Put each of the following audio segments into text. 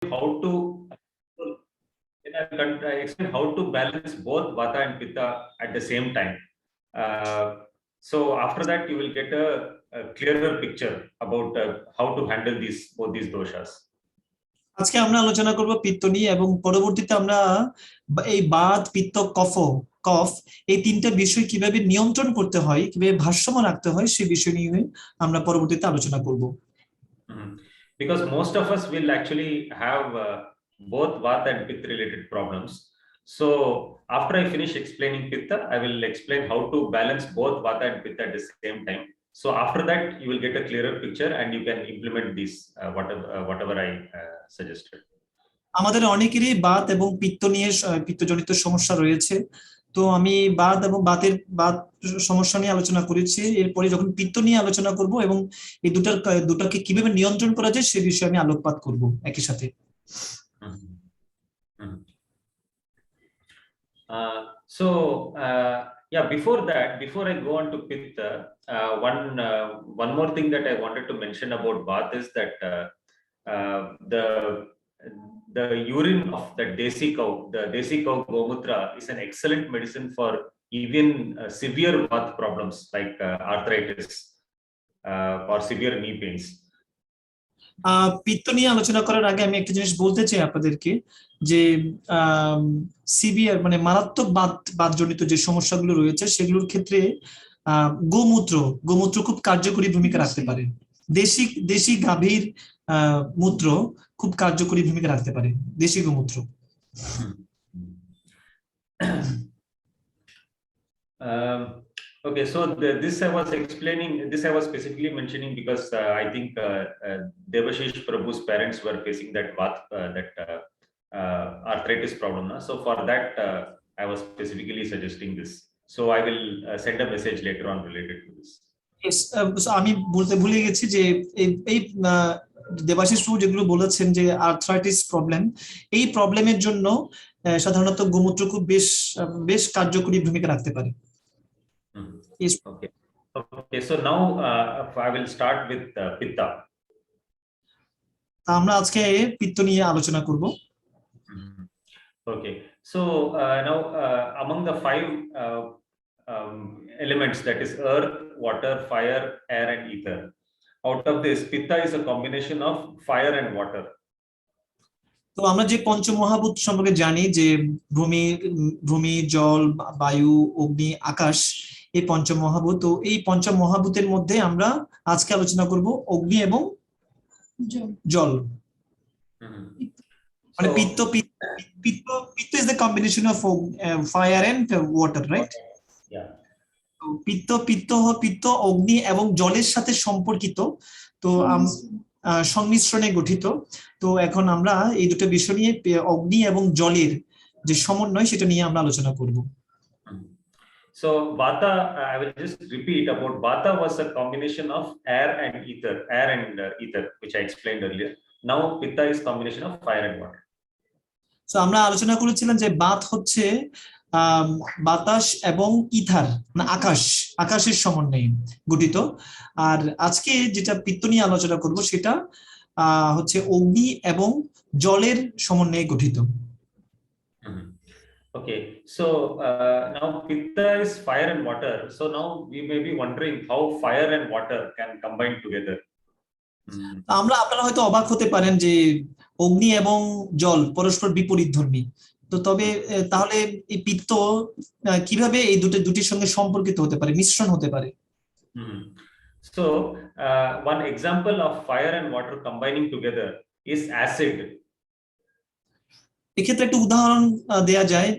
how to explain how to balance both Vata and Pitta at the same time. So after that, you will get a clearer picture about how to handle both these doshas. আজকে আমরা আলোচনা করব পিত্ত নিয়ে এবং পরবর্তীতে আমরা এই বাত পিত্ত কফ এই তিনটা বিষয় কিভাবে নিয়ন্ত্রণ করতে হয় কিভাবে ভারসাম্য রাখতে হয় সেই বিষয় নিয়ে আমরা পরবর্তীতে আলোচনা করব because most of us will actually have both Vata and Pitta related problems. So after I finish explaining Pitta, I will explain how to balance both Vata and Pitta at the same time. So after that, you will get a clearer picture and you can implement this whatever I suggested. আমাদের অনেকেরই বাত এবং পিত্ত নিয়ে পিত্তজনিত সমস্যা রয়েছে, তো আমি বাত এবং বাত সমস্যা নিয়ে আলোচনা করেছি। এরপরে যখন পিত্ত নিয়ে আলোচনা করব এবং এই দুটাকে কিভাবে নিয়ন্ত্রণ করা যায় সে বিষয়ে আমি আলোকপাত করব একই সাথে। Yeah, before I go on to Pitta, one more thing that I wanted to mention about Vata is that the urine of the desi cow Gomutra is an excellent medicine for even severe Vata problems like arthritis or severe knee pains. পিত্ত নিয়ে আলোচনা করার আগে আমি একটা জিনিস বলতে চাই আপনাদেরকে যে সিভিয়ার মানে মারাত্মক বাতজনিত যে সমস্যাগুলো রয়েছে সেগুলোর ক্ষেত্রে গোমূত্র খুব কার্যকরী ভূমিকা রাখতে পারে। দেশি গাভীর মূত্র খুব কার্যকরী ভূমিকা রাখতে পারে, দেশি গোমূত্র। Okay, so this I was specifically mentioning because I think Devashish Prabhu's parents were facing that arthritis problem. So for that, I was specifically suggesting this. So I will send a message later on related to this. Yes, আমি বলতে ভুলে গেছি যে এই দেবাশিস প্রভু যেগুলো বলেছেন যে আর্থ্রাইটিস প্রবলেম, এই প্রবলেমের জন্য সাধারণত গোমূত্র খুব বেশ কার্যকরী ভূমিকা রাখতে পারে। Okay, so now I will start with Pitta. আমরা আজকে পিত্ত নিয়ে আলোচনা করব। Okay, so now among the 5 elements, that is earth, water, fire, air and ether, out of this Pitta is a combination of fire and water. তো আমরা যে পঞ্চমহাভূত সম্পর্কে জানি যে ভূমি, জল, বায়ু, অগ্নি, আকাশ, এই পঞ্চমহাভূত। তো এই পঞ্চমহাভূতের মধ্যে আমরা আজকে আলোচনা করব অগ্নি এবং জল। মানে পিত্ত is the combination of fire and water, right? Yeah. পিত্ত অগ্নি এবং জলের সাথে সম্পর্কিত, তো সংমিশ্রণে গঠিত। তো এখন আমরা এই দুটো বিষয় নিয়ে অগ্নি এবং জলের যে সমন্বয় সেটা নিয়ে আমরা আলোচনা করব। So Vata, I will just repeat about Vata was a combination of air and ether, which I explained earlier. Now Pitta is combination of fire and water. So আমরা আলোচনা করেছিলাম যে বাত হচ্ছে বাতাস এবং ইথার না আকাশের সমন্বয়ে গঠিত, আর আজকে যেটা পিত্ত নিয়ে আলোচনা করব সেটা হচ্ছে অগ্নি এবং জলের সমন্বয়ে গঠিত। Okay, so now Pitta is fire and water. So now we may be wondering how fire and water can combine together. আপনারা হয়তো অবাক হতে পারেন যে অগ্নি এবং জল পরস্পর বিপরীতধর্মী, তো তবে তাহলে এই পিত্ত কিভাবে এই দুটির সঙ্গে সম্পর্কিত হতে পারে, মিশ্রণ হতে পারে? So one example of fire and water combining together is acid. এক্ষেত্রে একটা উদাহরণ দেয়া যায়,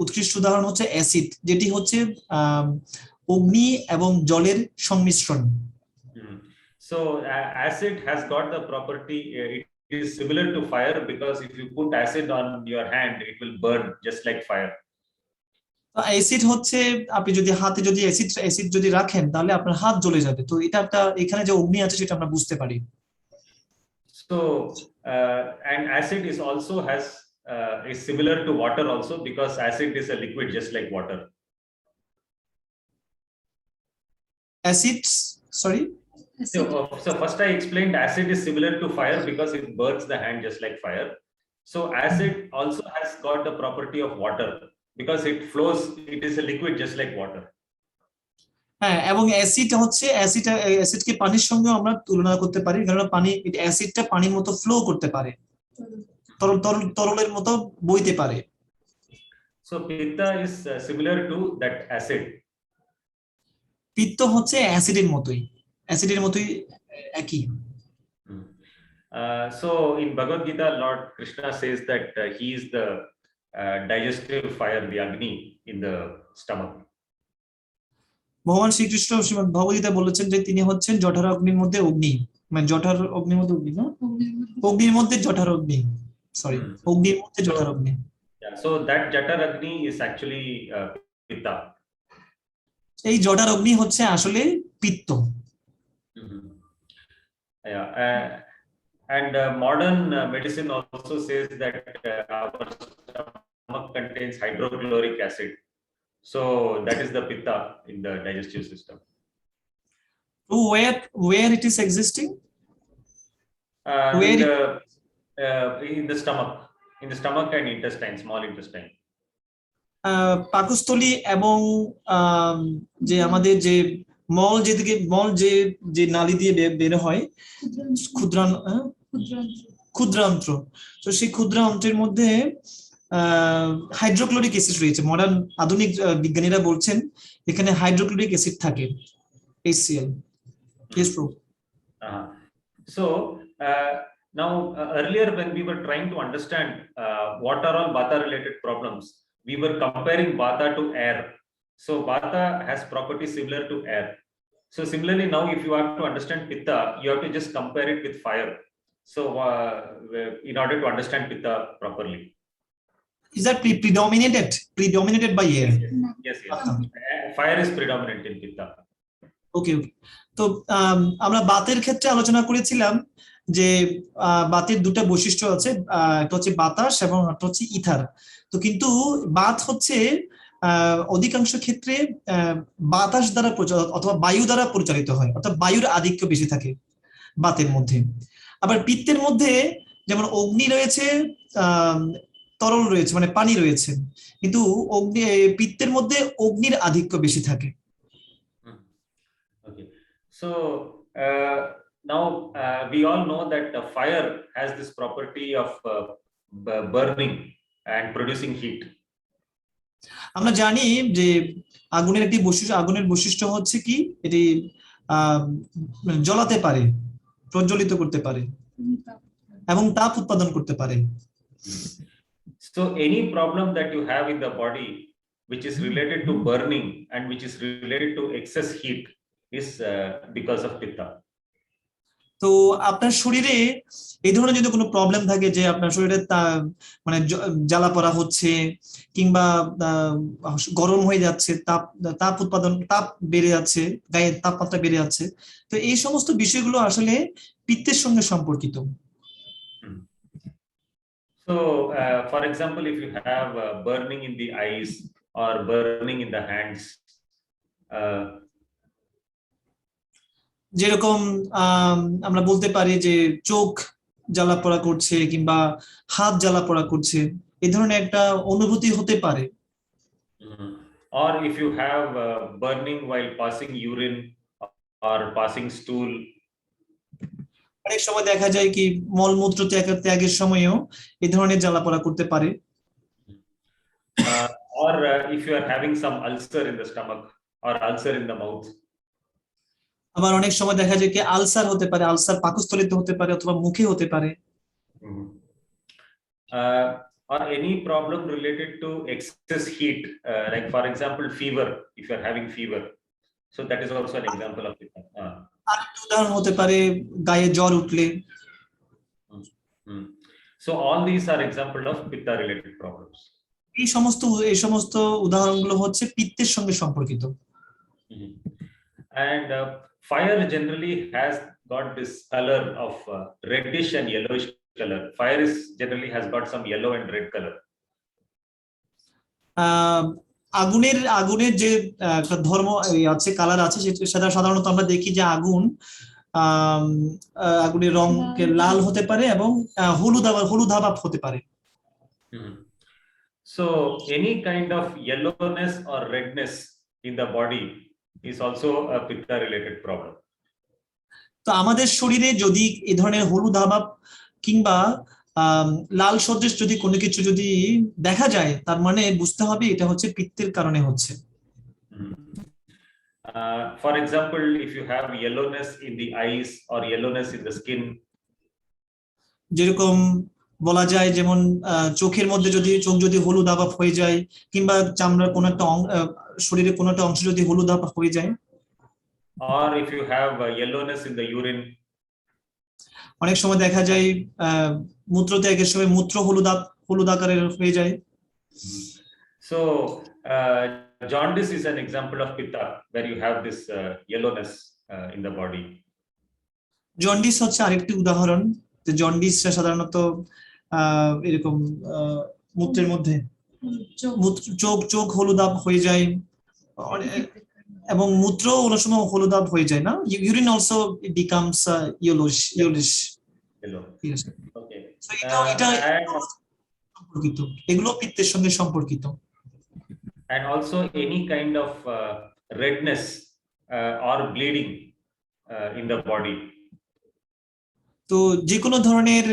উৎকৃষ্ট উদাহরণ হচ্ছে অ্যাসিড, যেটি হচ্ছে অগ্নি এবং জলের সংমিশ্রণ। So acid has got the property, it is similar to fire because if you put acid on your hand, it will burn just like fire. Acid হচ্ছে আপনি যদি হাতে অ্যাসিড যদি রাখেন তাহলে আপনার হাত জ্বলে যাবে। তো এটা একটা এখানে যে অগ্নি আছে সেটা আমরা বুঝতে পারি। So and acid is also is similar to water also because acid is a liquid just like water. Acid, sorry? So first I explained acid is similar to fire because it burns the hand just like fire. So acid also has got the property of water because it flows, it is a liquid just like water. হ্যাঁ, এবং অ্যাসিডকে পানির সঙ্গে আমরা তুলনা করতে পারি, কারণ অ্যাসিডটা পানির মতো ফ্লো করতে পারে, তরলের মতো বইতে পারে। So pitta is similar to that acid. পিত্ত হচ্ছে অ্যাসিডের মতোই একই। So in Bhagavad Gita, Lord Krishna says that he is the digestive fire, the Agni in the stomach. ভগবান শ্রীকৃষ্ণ শ্রীমদ্ ভগবদ্গীতা বলেছেন যে তিনি হচ্ছেন জঠর অগ্নির মধ্যে অগ্নি, মানে জঠর অগ্নির মধ্যে অগ্নি না, অগ্নির মধ্যে জঠর অগ্নি, সরি, অগ্নির মধ্যে জঠর অগ্নি। Yeah, so that Jatar Agni is actually Pitta. এই জঠর অগ্নি হচ্ছে আসলে পিত্ত। Yeah, and modern medicine also says that our stomach contains hydrochloric acid. So that is the Pitta in the digestive system. So where it is existing? In the stomach and intestine, small intestine. পাকস্থলী এবং যে আমাদের যে মল যে নালী দিয়ে বের হয়, ক্ষুদ্রান্ত্র, তো সেই ক্ষুদ্রান্ত্রের মধ্যে হাইড্রোক্লোরিক অ্যাসিড রয়েছে। মডার্ন আধুনিক বিজ্ঞানীরা বলছেন এখানে হাইড্রোক্লোরিক অ্যাসিড থাকে, HCl. Yes, bro. So now earlier when we were trying to understand what are all Vata related problems, we were comparing Vata to air. So Vata has properties similar to air. So similarly now if you have to understand Pitta, you have to just compare it with fire. So in order to understand Pitta properly. Is that predominated by air? Yes. Fire is predominant in Pitta. Okay. তো আমরা বাতের ক্ষেত্রে আলোচনা করেছিলাম যে বাতের দুটো বৈশিষ্ট্য আছে, একটা হচ্ছে বাতাস এবং একটা হচ্ছে ইথার। তো কিন্তু বাত হচ্ছে অধিকাংশ ক্ষেত্রে বাতাস দ্বারা অথবা বায়ু দ্বারা পরিচালিত হয়, অর্থাৎ বায়ুর আধিক্য বেশি থাকে বাতের মধ্যে। আবার পিত্তের মধ্যে যেমন অগ্নি রয়েছে, তরল রয়েছে, মানে পানি রয়েছে, কিন্তু পিত্তের মধ্যে অগ্নির আধিক্য বেশি থাকে। Okay, so now we all know that fire has this property of burning and producing heat. আমরা জানি যে আগুনের বৈশিষ্ট্য হচ্ছে কি, এটি জ্বলাতে পারে, প্রজ্বলিত করতে পারে এবং তাপ উৎপাদন করতে পারে। So any problem that you have in the body which is related to burning and which is related to excess heat is because of Pitta. তো আপনার শরীরে এই ধরনের যদি কোনো প্রবলেম থাকে যে আপনার শরীরে মানে জ্বালা পড়া হচ্ছে কিংবা গরম হয়ে যাচ্ছে, তাপ বেড়ে যাচ্ছে, গায়ের তাপমাত্রা বেড়ে যাচ্ছে, তো এই সমস্ত বিষয়গুলো আসলে পিত্তের সঙ্গে সম্পর্কিত। So for example, if you have burning in the eyes or burning in the hands, যেরকম আমরা বলতে পারি যে চোখ জ্বালা পোড়া করছে কিংবা হাত জ্বালা পোড়া করছে, এই ধরনের একটা অনুভূতি হতে পারে। Or if you have burning while passing urine or passing stool, অনেক সময় দেখা যায় কি মলমূত্র ত্যাগের সময়ও এই ধরনের জ্বালা পোড়া করতে পারে। Or if you are having some ulcer in the stomach or ulcer in the mouth. আবার অনেক সময় দেখা যায় কি আলসার হতে পারে, আলসার পাকস্থলীতে হতে পারে অথবা মুখে হতে পারে। Or any problem related to excess heat, like for example fever, if you are having fever, so that is also an example of it. আরেকটা উদাহরণ হতে পারে গায়ে জ্বর উঠলে। So all these are example of Pitta related problems. এই সমস্ত উদাহরণগুলো হচ্ছে পিত্তের সঙ্গে সম্পর্কিত। And fire generally has got this color of reddish and yellowish color. Fire is generally has got some yellow and red color. আগুনের যে ধর্ম আছে, কালার আছে, সেটা সাধারণত আমরা দেখি যে আগুন আগুনের রং লাল হতে পারে এবং হলুদাভ হতে পারে। Mhm. So any kind of yellowness or redness in the body is also a pitta related problem. তো আমাদের শরীরে যদি এই ধরনের হলুদাভ কিংবা লাল সদৃশ যদি কোনো কিছু যদি দেখা যায়, তার মানে বুঝতে হবে এটা হচ্ছে পিত্তের কারণে হচ্ছে। For example, if you have yellowness in the eyes or yellowness in the skin, যেরকম বলা যায়, যেমন চোখের মধ্যে যদি চোখ যদি হলুদাভ হয়ে যায়, কিংবা চামড়ার কোনো একটা শরীরের কোনো একটা অংশ যদি হলুদাভ হয়ে যায়, or if you have yellowness in the urine, অনেক সময় দেখা যায় মূত্র ত্যাগের সময় মূত্র হলুদ আকারের হয়ে যায়। So jaundice is an example of pitta where you have this yellowness in the body. Jaundice হচ্ছে আরেকটি উদাহরণ, যে জন্ডিস সাধারণত এরকম মূত্রের মধ্যে চোখ হলুদাভ হয়ে যায়, এবং মূত্র অনেক সময় হলুদাভ হয়ে যায় না, urine also becomes yellowish. Okay. সম্পর্কিত, এগুলো পিত্তের সঙ্গে সম্পর্কিত। And also any kind of redness or bleeding in the body. তো যে কোনো ধরনের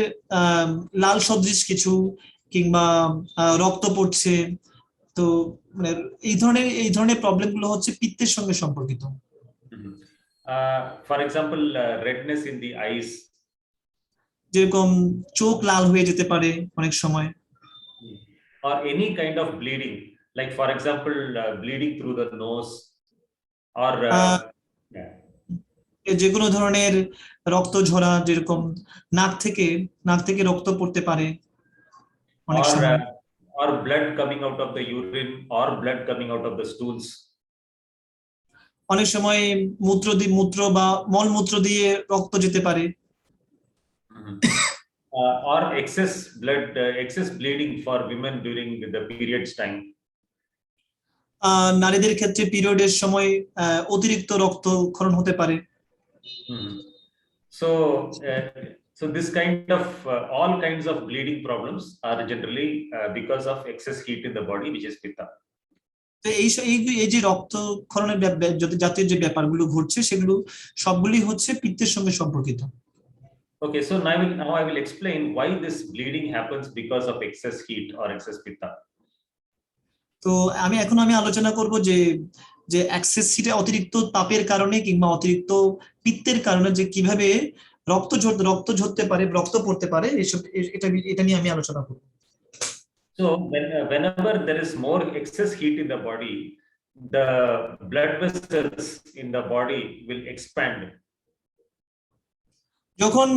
লাল সদৃশ কিছু কিংবা রক্ত পড়ছে, তো মানে এই ধরনের প্রবলেম গুলো হচ্ছে পিত্তের সঙ্গে সম্পর্কিত। For example, redness in the eyes, যেরকম চোখ লাল হয়ে যেতে পারে অনেক সময়, or any kind of bleeding, like for example bleeding through the nose, or যে কোনো ধরনের রক্ত ঝরা, যেরকম নাক থেকে রক্ত পড়তে পারে অনেক সময়, or blood coming out of the urine or blood coming out of the stools. অনেক সময় মূত্র বা মলমূত্র দিয়ে রক্ত যেতে পারে, or excess bleeding for women during the periods time. নারীদের ক্ষেত্রে পিরিয়ডের সময় অতিরিক্ত রক্তক্ষরণ হতে পারে। So this kind of all kinds of bleeding problems are generally because of excess heat in the body, which is pitta. তো এই যে রক্তক্ষরণের জাতীয় যে ব্যাপারগুলো ঘটছে, সেগুলো সবগুলি হচ্ছে পিত্তের সঙ্গে সম্পর্কিত। Okay, so now I will explain why this bleeding happens because of excess heat or excess pitta. তো আমি আলোচনা করব যে এক্সেস হিটে অতিরিক্ত তাপের কারণে কিংবা অতিরিক্ত পিত্তের কারণে যে কিভাবে রক্ত ঝরতে পারে, রক্ত পড়তে পারে, এটা নিয়ে আমি আলোচনা করব। So whenever there is more excess heat in the body, the blood vessels in the body will expand. যখন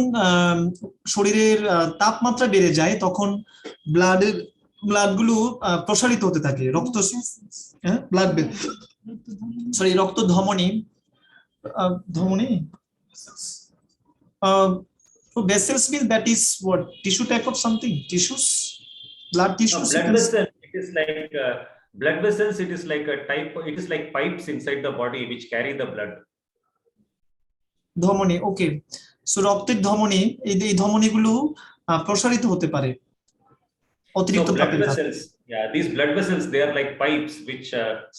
শরীরের তাপমাত্রা বেড়ে যায়, তখন ব্লাডগুলো প্রসারিত হতে থাকে, রক্ত ধমনী vessels mean that is what, tissue type of something, tissues, blood tissues. Blood vessel, it is like blood vessels, it is like a type, it is like pipes inside the body which carry the blood. ধমনী, ওকে। So রক্তের ধমনী, এই ধমনীগুলো প্রসারিত হতে পারে অতিরিক্ত তাপের কারণে। Yeah, these blood vessels, they are like pipes which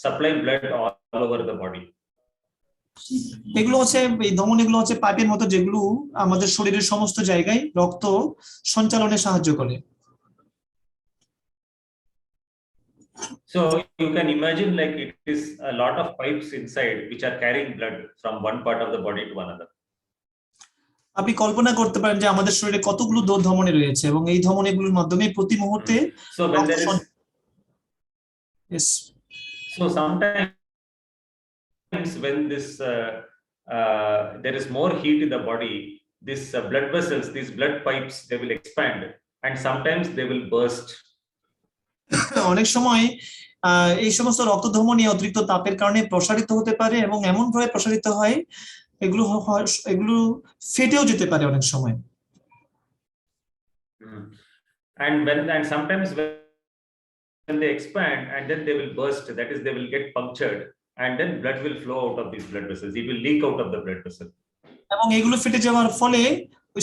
supply blood all over the body. এগুলো হচ্ছে, এই ধমনীগুলো হচ্ছে পাইপের মতো, যেগুলো আমাদের শরীরের সমস্ত জায়গায় রক্ত সঞ্চালনে সাহায্য করে। So you can imagine like it is a lot of pipes inside which are carrying blood from one part of the body to another. আপনি কল্পনা করতে পারেন যে আমাদের শরীরে কতগুলো ধমনী রয়েছে, এবং এই ধমনীগুলোর মাধ্যমে প্রতি মুহূর্তে So when there is, yes, so sometimes when this there is more heat in the body, these blood vessels, these blood pipes, they will expand and sometimes they will burst. অনেক সময় এই সমস্ত রক্তধমনী অতিরিক্ত তাপের কারণে প্রসারিত হতে পারে, এবং এমন ভাবে প্রসারিত হয় এগুলো ফেটেও যেতে পারে অনেক সময়। And sometimes when they expand and then they will burst, that is, they will get punctured, and then blood will flow out of these blood vessels. It will leak out of the blood vessel. এবং এগুলো ফেটে যাওয়ার ফলে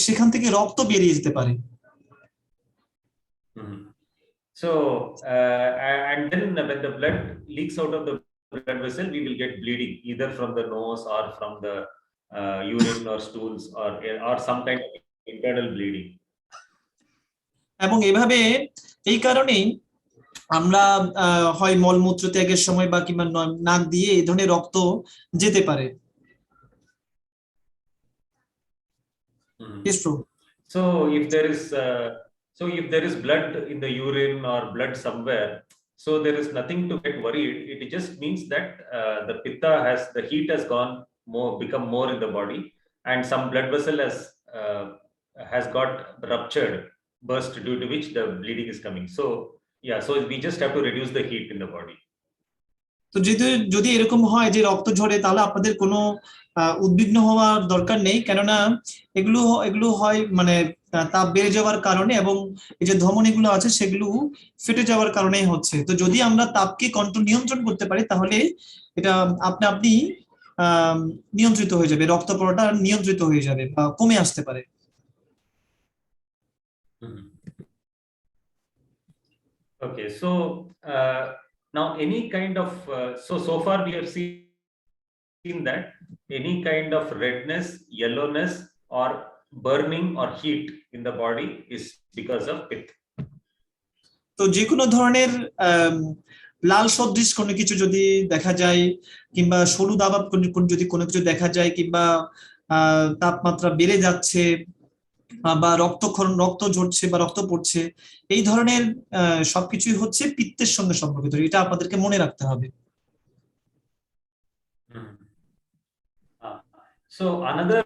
সেখান থেকে রক্ত বেরিয়ে যেতে পারে। Mhm. So, and then when the blood leaks out of the blood vessel, we will get bleeding either from the nose or from the urine or stools or some kind of internal bleeding. এবং এভাবে এই কারণেই আমরা হয় মলমূত্র ত্যাগের সময় বা কিংবা নাক দিয়ে এই ধরনের রক্ত যেতে পারে। Yes, bro. So if there is blood in the urine or blood somewhere, so there is nothing to get worried. It just means that the pitta the heat has become more in the body, and some blood vessel has got ruptured, burst, due to which the bleeding is coming. So yeah, so we just have to reduce the heat in the body. তো যদি এরকম হয় যে রক্ত ঝরে, তাহলে আপনাদের কোনো উদ্বিগ্ন হওয়ার দরকার নেই, কেননা এগুলো হয় মানে তাপ বেড়ে যাওয়ার কারণে, এবং এই যে ধমনীগুলো আছে সেগুলো ফেটে যাওয়ার কারণেই হচ্ছে। তো যদি আমরা তাপকে নিয়ন্ত্রণ করতে পারি, তাহলে এটা আপনি নিয়ন্ত্রিত হয়ে যাবে, রক্ত পড়াটা নিয়ন্ত্রিত হয়ে যাবে বা কমে আসতে পারে। Okay, so now any kind of so far we have seen that any kind of redness, yellowness, or burning or heat in the body is because of pitta. তো যে কোনো ধরনের লাল সদৃশ কোনো কিছু যদি দেখা যায়, কিংবা সরু দাবা যদি কোনো কিছু দেখা যায়, কিংবা তাপমাত্রা বেড়ে যাচ্ছে বা রক্ত ঝরছে বা রক্ত পড়ছে, এই ধরনের সবকিছুই হচ্ছে পিত্তের সঙ্গে সম্পর্কিত। এটা আপনাদেরকে মনে রাখতে হবে। So another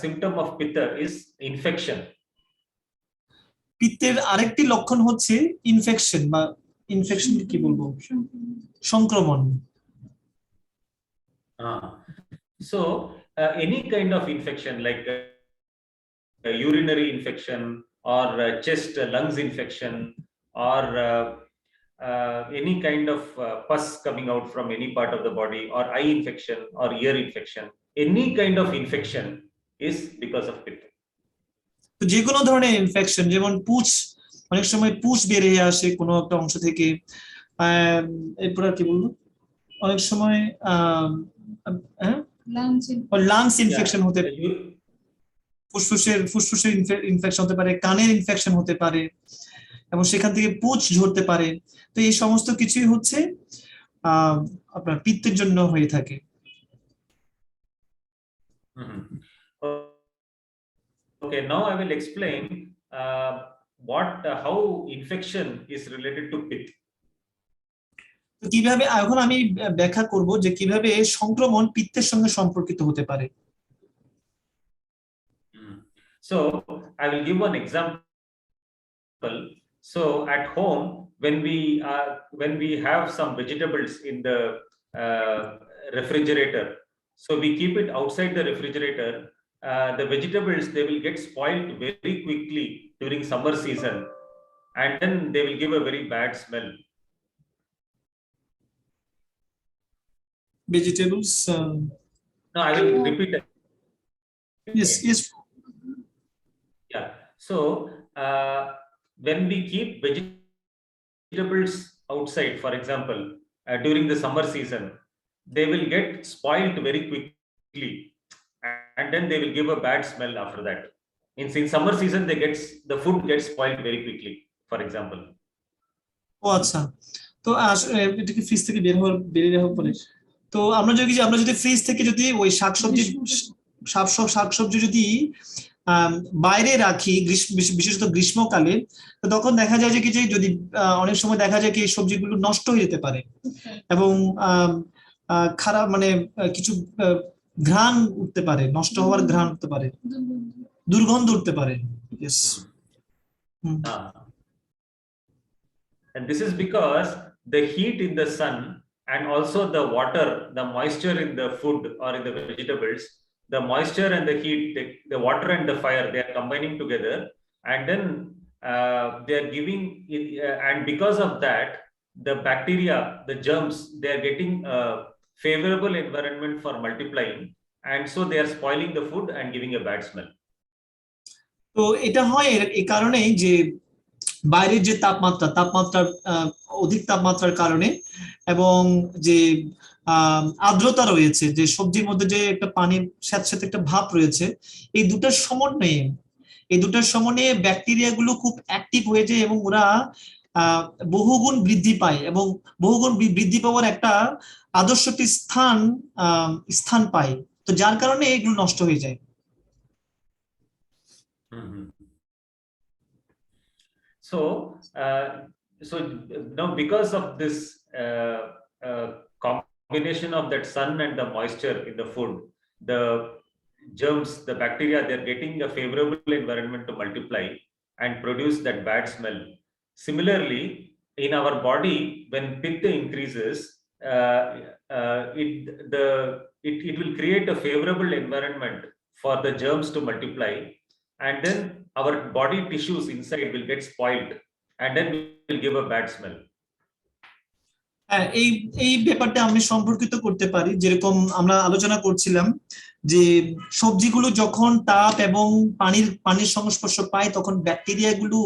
symptom of pitta is infection. পিত্তের আরেকটি লক্ষণ হচ্ছে ইনফেকশন কি বলবো, সংক্রমণ। So any kind of infection like urinary infection or chest lungs infection, or any kind of pus coming out from any part of the body, or eye infection or ear infection, any kind of infection is because of pitta. তো যে কোনো ধরনের infection, যেমন অনেক সময় পুঁজ বের হয়ে আসে কোনো একটা অংশ থেকে, এরপর আর কি বলবো, অনেক সময় লাংস ইনফেকশন হতে পারে, ফুসফুসের ইনফেকশন হতে পারে, কানের ইনফেকশন হতে পারে, এবং সেখান থেকে পুঁজ ঝরতে পারে। তো এই সমস্ত কিছুই হচ্ছে আপনার পিত্তের জন্য হয়ে থাকে। Okay, now I will explain how infection is related to pitta. কিভাবে, এখন আমি ব্যাখ্যা করব যে কিভাবে সংক্রমণ পিত্তের সঙ্গে সম্পর্কিত হতে পারে। So I will give one example. So at home, when we have some vegetables in the refrigerator, so we keep it outside the refrigerator. The vegetables, they will get spoiled very quickly during summer season, and then they will give a very bad smell. Vegetables. No, I will repeat it. Yes. Yeah. So when we keep vegetables outside, for example, during the summer season, they will get spoiled very quickly, and then they will give a bad smell after that. In summer season, the food gets spoiled very quickly, for example. ও আচ্ছা, তো এটা কি fridge থেকে বেরিয়ে যাওয়ার পরে, তো আমরা যদি ফ্রিজ থেকে যদি ওই শাকসবজি যদি বাইরে রাখি, বিশেষত গ্রীষ্মকালে, তখন দেখা যায় যে কি, যদি অনেক সময় দেখা যায় কি এই সবজিগুলো নষ্ট হয়ে যেতে পারে, এবং খারাপ মানে কিছু ঘ্রাণ উঠতে পারে, নষ্ট হওয়ার ঘ্রাণ উঠতে পারে, দুর্গন্ধ উঠতে পারে। And this is because the heat in the sun and also the water, the moisture in the food or in the vegetables, the moisture and the heat, the water and the fire, they are combining together, and then they are giving it, and because of that, the bacteria, the germs, they are getting a favorable environment for multiplying, and so they are spoiling the food and giving a bad smell. তো এটা হয় এই কারণেই যে বাইরের যে তাপমাত্রার অধিক তাপমাত্রার কারণে এবং যে আর্দ্রতা রয়েছে, যে সবজির মধ্যে যে একটা পানির স্যাঁতস্যাঁতে একটা ভাব রয়েছে, এই দুটার সমন্বয়ে ব্যাকটেরিয়া গুলো খুব অ্যাক্টিভ হয়ে যায় এবং ওরা বহুগুণ বৃদ্ধি পায় এবং বহুগুণ বৃদ্ধি পাওয়ার একটা আদর্শ একটি স্থান পায়। তো যার কারণে এগুলো নষ্ট হয়ে যায়। So, so now because of this combination of that sun and the moisture in the food, the germs, the bacteria, they're getting a favorable environment to multiply and produce that bad smell. Similarly, in our body, when pitta increases, it will create a favorable environment for the germs to multiply, and then our body tissues inside will get spoiled, and then will give a bad smell. এই এই ব্যাপারটা আমি সম্পর্কিত করতে পারি, যেরকম আমরা আলোচনা করছিলাম যে সবজিগুলো যখন তাপ এবং পানির সংস্পর্শ পায় তখন ব্যাকটেরিয়া গুলো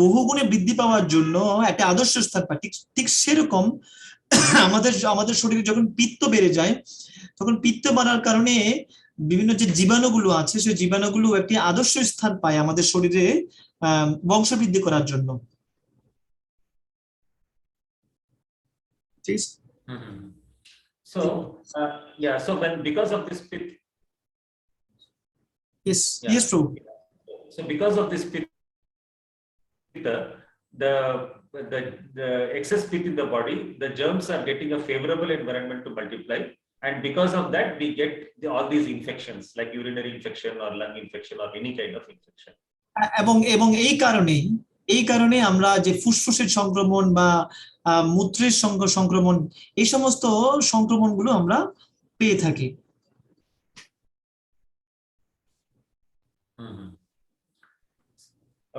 বহুগুণে বৃদ্ধি পাওয়ার জন্য একটা আদর্শ স্থান পায়। ঠিক সেরকম আমাদের শরীরে যখন পিত্ত বেড়ে যায়, তখন পিত্ত বাড়ার কারণে বিভিন্ন যে জীবাণুগুলো আছে সেই জীবাণুগুলো একটি আদর্শ স্থান পায় আমাদের শরীরে বংশবৃদ্ধি করার জন্য। So yeah, so when because of this pit, yes true. So because of this pit, the excess pit in the body, the germs are getting a favorable environment to multiply, and because of that we get all these infections like urinary infection or lung infection or any kind of infection. এবং এই কারণে আমরা যে ফুসফুসের সংক্রমণ বা মূত্রের সংক্রমণ, এই সমস্ত সংক্রমণগুলো আমরা পেয়ে থাকি।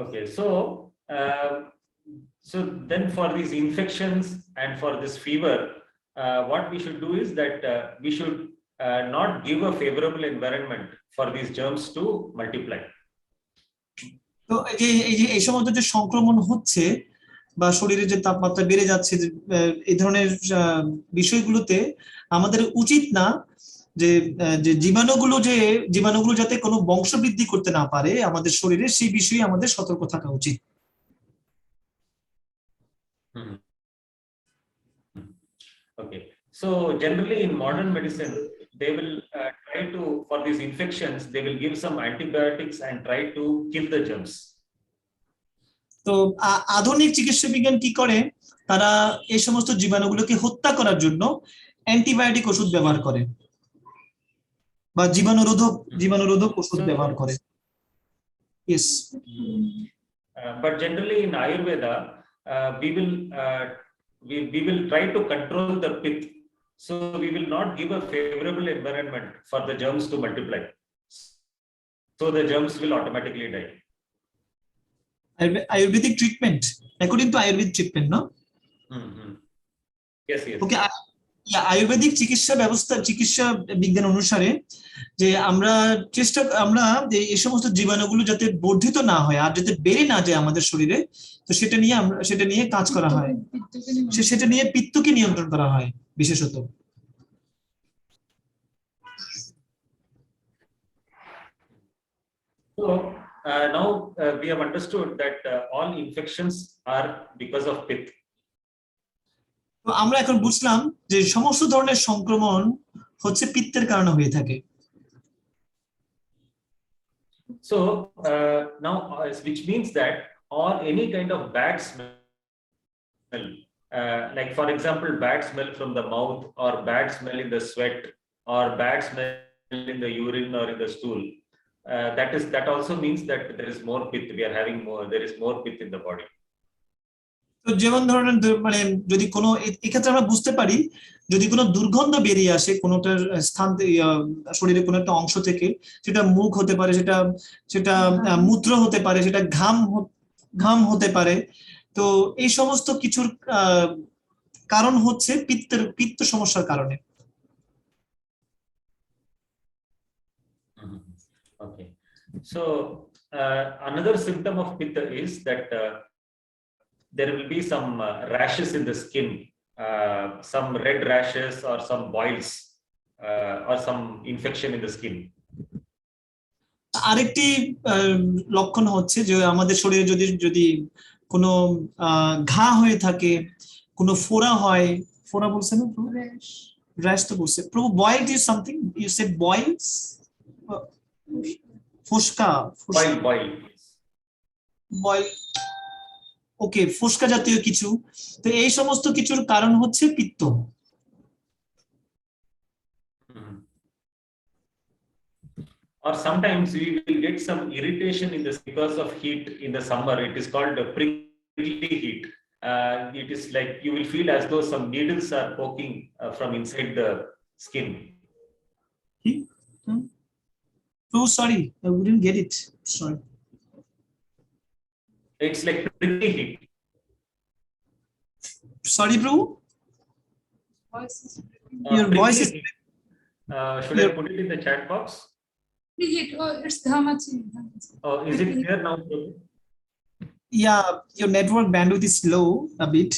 Okay, so then for these infections and for this fever, what we should do is that we should not give a favorable environment for these germs to multiply. তো এই সমস্ত যে সংক্রমণ হচ্ছে বা শরীরে যে তাপমাত্রা বেড়ে যাচ্ছে, এই ধরনের বিষয়গুলোতে আমাদের উচিত না যে জীবাণুগুলো যাতে কোনো বংশবৃদ্ধি করতে না পারে আমাদের শরীরে, সেই বিষয়ে আমাদের সতর্ক থাকা উচিত। Okay, so generally in modern medicine they will try to, for these infections they will give some antibiotics and try to kill the germs. তো আধুনিক চিকিৎসা বিজ্ঞান কি করে, তারা এই সমস্ত জীবাণুগুলোকে হত্যা করার জন্য অ্যান্টিবায়োটিক ওষুধ ব্যবহার করে বা জীবাণুরোধক ওষুধ ব্যবহার করে। Yes. But generally in Ayurveda we will try to control the pit, so we will not give a favorable environment for the germs to multiply, so the germs will automatically die. Ayurvedic treatment, according to Ayurvedic treatment, no? Yes. Okay, Ayurvedic চিকিৎসা বিজ্ঞান অনুসারে যে আমরা এই সমস্ত জীবাণুগুলো যাতে বর্ধিত না হয় আর যাতে বেড়ে না যায় আমাদের শরীরে, তো সেটা নিয়ে কাজ করা হয়, সেটা নিয়ে পিত্তকে নিয়ন্ত্রণ করা হয় বিশেষত। So now we have understood that all infections are because of pit. তো আমরা এখন বুঝলাম যে সমস্ত ধরনের সংক্রমণ হচ্ছে পিত্তের কারণে হয়ে থাকে। So now which means that any kind of bad smell, like for example bad smell from the mouth or bad smell in the sweat or bad smell in the urine or in the stool, that also means that there is more pit, there is more pit in the body. তো যেমন ধরনের যদি কোনো এক্ষেত্রে আমরা বুঝতে পারি যদি কোনো দুর্গন্ধ বেরিয়ে আসে কোনোটার স্থান শরীরের কোনো একটা অংশ থেকে, সেটা মুখ হতে পারে, সেটা মূত্র হতে পারে, সেটা ঘাম হতে পারে, তো এই সমস্ত কিছুর কারণ হচ্ছে পিত্ত সমস্যার কারণে। Okay. So another symptom of pitta is that there will be some rashes in the skin, some red rashes or some boils or some infection in the skin. আরেকটি লক্ষণ হচ্ছে যে আমাদের শরীরে যদি যদি কোনো ঘা হয়ে থাকে, কোনো ফোড়া হয়, ফোড়া বলছে না প্রভু? র্যাশ তো বলছে প্রভু। Boiled is something, you said boils, ফোস্কা, Boil. বয়েল, ওকে, ফোস্কা জাতীয় কিছু। তো এই সমস্ত কিছুর কারণ হচ্ছে পিত্ত। Mhm. Or sometimes we will get some irritation in this because of heat in the summer. It is called a prickly heat. It is like you will feel as though some needles are poking from inside the skin. Oh, sorry, I wouldn't get it. Sorry. It's like prickly heat. Sorry, bro. Your Prickly voice is. heat. Should I put it in the chat box? It's Dhamachi. Oh, is it clear now? Yeah, your network bandwidth is low a bit.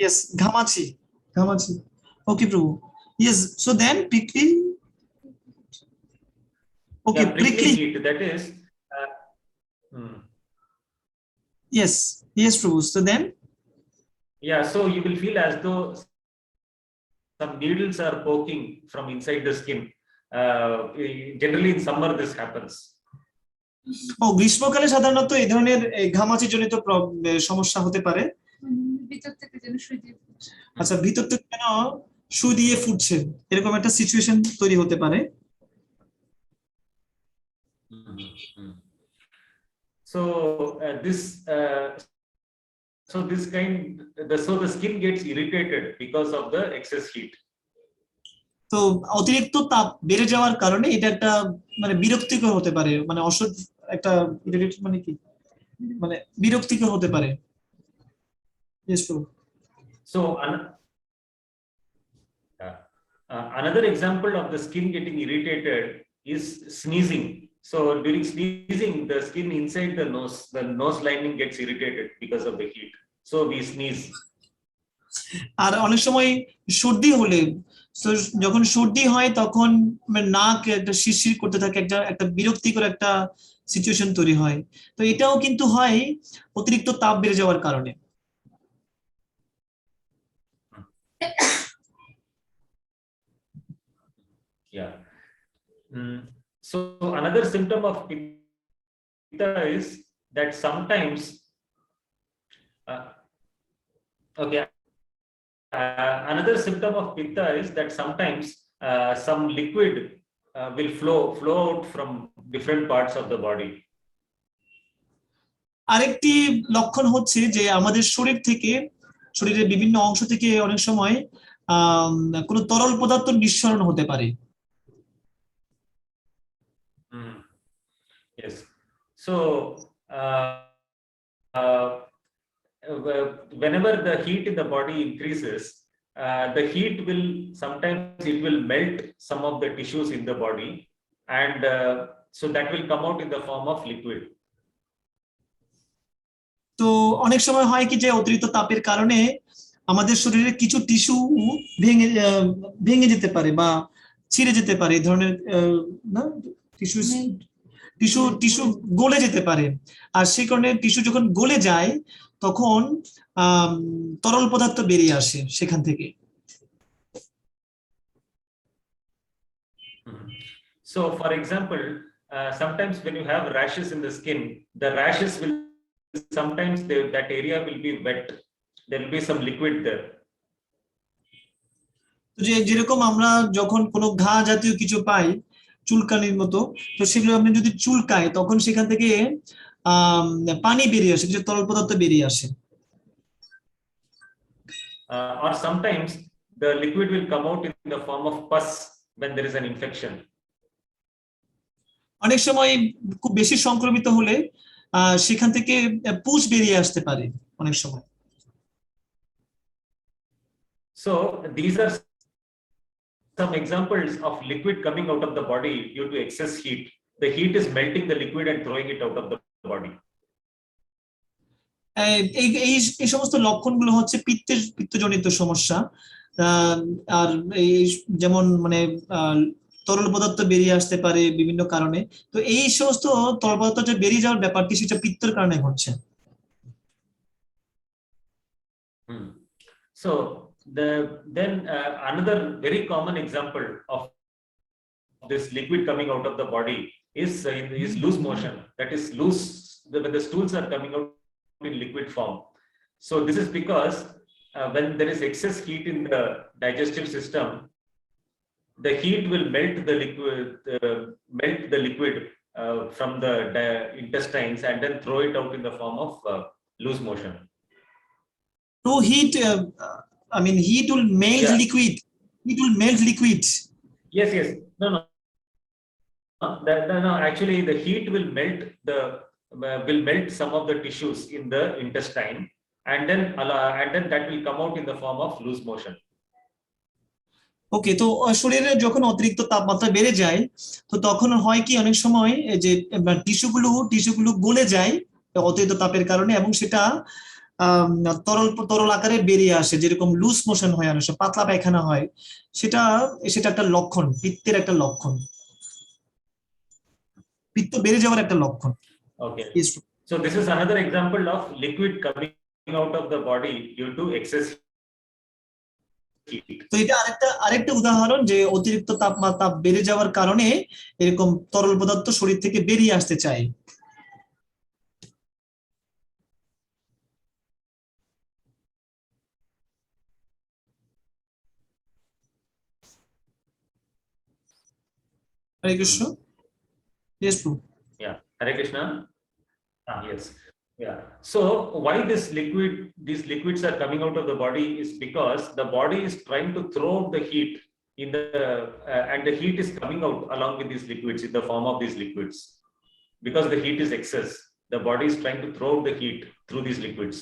Yes, Ghamachi. Ghamachi. Okay, bro. Yes, so then prickly. Okay, Yeah, prickly prickly. heat. That is. Yes, yes, bro. So then. Yeah, so you will feel as though some needles are poking from inside the skin. Generally in summer this happens. ও, গ্রীষ্মকালে সাধারণত এই ধরনের ঘামাচি জনিত সমস্যা হতে পারে। ভিতর থেকে যেন সুই দিয়ে ফুটছে। আচ্ছা, ভিতর থেকে যেন সুই দিয়ে ফুটছে, এরকম একটা সিচুয়েশন তৈরি হতে পারে। So the skin gets irritated because of the excess heat. তো অতিরিক্ত তাপ বেড়ে যাওয়ার কারণে এটা একটা মানে বিরক্তিকর হতে পারে, মানে একটা মানে কি, মানে বিরক্তিকর হতে পারে। Yes, bro. So another example of the skin getting irritated is sneezing. So during sneezing, the skin inside the nose lining gets irritated because of the heat. So we sneeze. আর অনেক সময় সর্দি হলে, যখন সর্দি হয় তখন নাক একটা শিরশির করতে থাকে, একটা বিরক্তিকর একটা সিচুয়েশন তৈরি হয়। তো এটাও কিন্তু হয় অতিরিক্ত তাপ বেড়ে যাওয়ার কারণে। Yeah. So another symptom of pitta is that sometimes another symptom of pitta is that sometimes some liquid will flow out from different parts of the body. আরেকটি লক্ষণ হচ্ছে যে আমাদের শরীরের বিভিন্ন অংশ থেকে অনেক সময় কোনো তরল পদার্থ নিঃসরণ হতে পারে। Yes. So whenever the heat in the body increases, the heat will melt some of the tissues in the body, and so that will come out in the form of liquid. তো অনেক সময় হয় কি যে অতিরিক্ত তাপের কারণে আমাদের শরীরে কিছু টিস্যু ভেঙে যেতে পারে বা ছিঁড়ে যেতে পারে, এই ধরনের না টিস্যু গলে যেতে পারে। আর সেই কারণে টিস্যু যখন গলে যায় তখন তরল পদার্থ বেরিয়ে আসে সেখান থেকে। So for example, sometimes when you have rashes in the skin, the rashes will sometimes that area will be wet. There will be some liquid there. যেরকম আমরা যখন কোনো ঘা জাতীয় কিছু পাই চুলকানির মতো, তো সেগুলো আপনি যদি চুলকায় তখন সেখান থেকে পানি বেরিয়ে আসে, কিছু তরল পদার্থ বেরিয়ে আসে। Or sometimes the liquid will come out in the form of pus when there is an infection. অনেক সময় খুব বেশি সংক্রমিত হলে সেখান থেকে পুষ বেরিয়ে আসতে পারে অনেক সময়। So these are some examples of liquid coming out of the body due to excess heat. The heat is melting the liquid and throwing it out of the body. এই এই এই সমস্ত লক্ষণগুলো হচ্ছে পিত্তজনিত সমস্যা। আর এই যেমন মানে তরল পদার্থ বেরিয়ে আসতে পারে বিভিন্ন কারণে। তো এই সমস্ত তরল পদার্থ যে বেরিয়ে যাওয়ার ব্যাপারটি সেটা পিত্তের কারণে ঘটছে। So then another very common example of this liquid coming out of the body is loose motion. That is loose when the stools are coming out in liquid form. So this is because when there is excess heat in the digestive system, the heat will melt the liquid from the intestines and then throw it out in the form of loose motion. To heat, I mean, heat will melt liquid. Heat will melt liquid. Yes. No. No. Actually, the heat will melt some of the tissues in the intestine, and then that will come out in the form of loose motion. ওকে, তো শরীরে যখন অতিরিক্ত তাপমাত্রা বেড়ে যায় তো তখন হয় কি অনেক সময় যে টিস্যুগুলো গলে যায় অতিরিক্ত তাপের কারণে, এবং সেটা তরল আকারে বেরিয়ে আসে, যেরকম লুজ মোশন হয়, অনেক সময় পাতলা পায়খানা হয়। সেটা একটা লক্ষণ, পিত্তের একটা লক্ষণ, পিত্ত বেড়ে যাওয়ার একটা লক্ষণ। Okay. So this is another example of liquid coming out of the body due to excess heat. তো এটা আরেকটা উদাহরণ যে অতিরিক্ত তাপমাত্রা বেড়ে যাওয়ার কারণে এরকম তরল পদার্থ শরীর থেকে বেরিয়ে আসতে চায়। Hare Krishna. Yes, Prabhu. Yeah, Hare Krishna. Yes. Yeah. So why these liquids are coming out of the body is because the body is trying to throw the heat in the and the heat is coming out along with these liquids in the form of these liquids. Because the heat is excess, the body is trying to throw the heat through these liquids.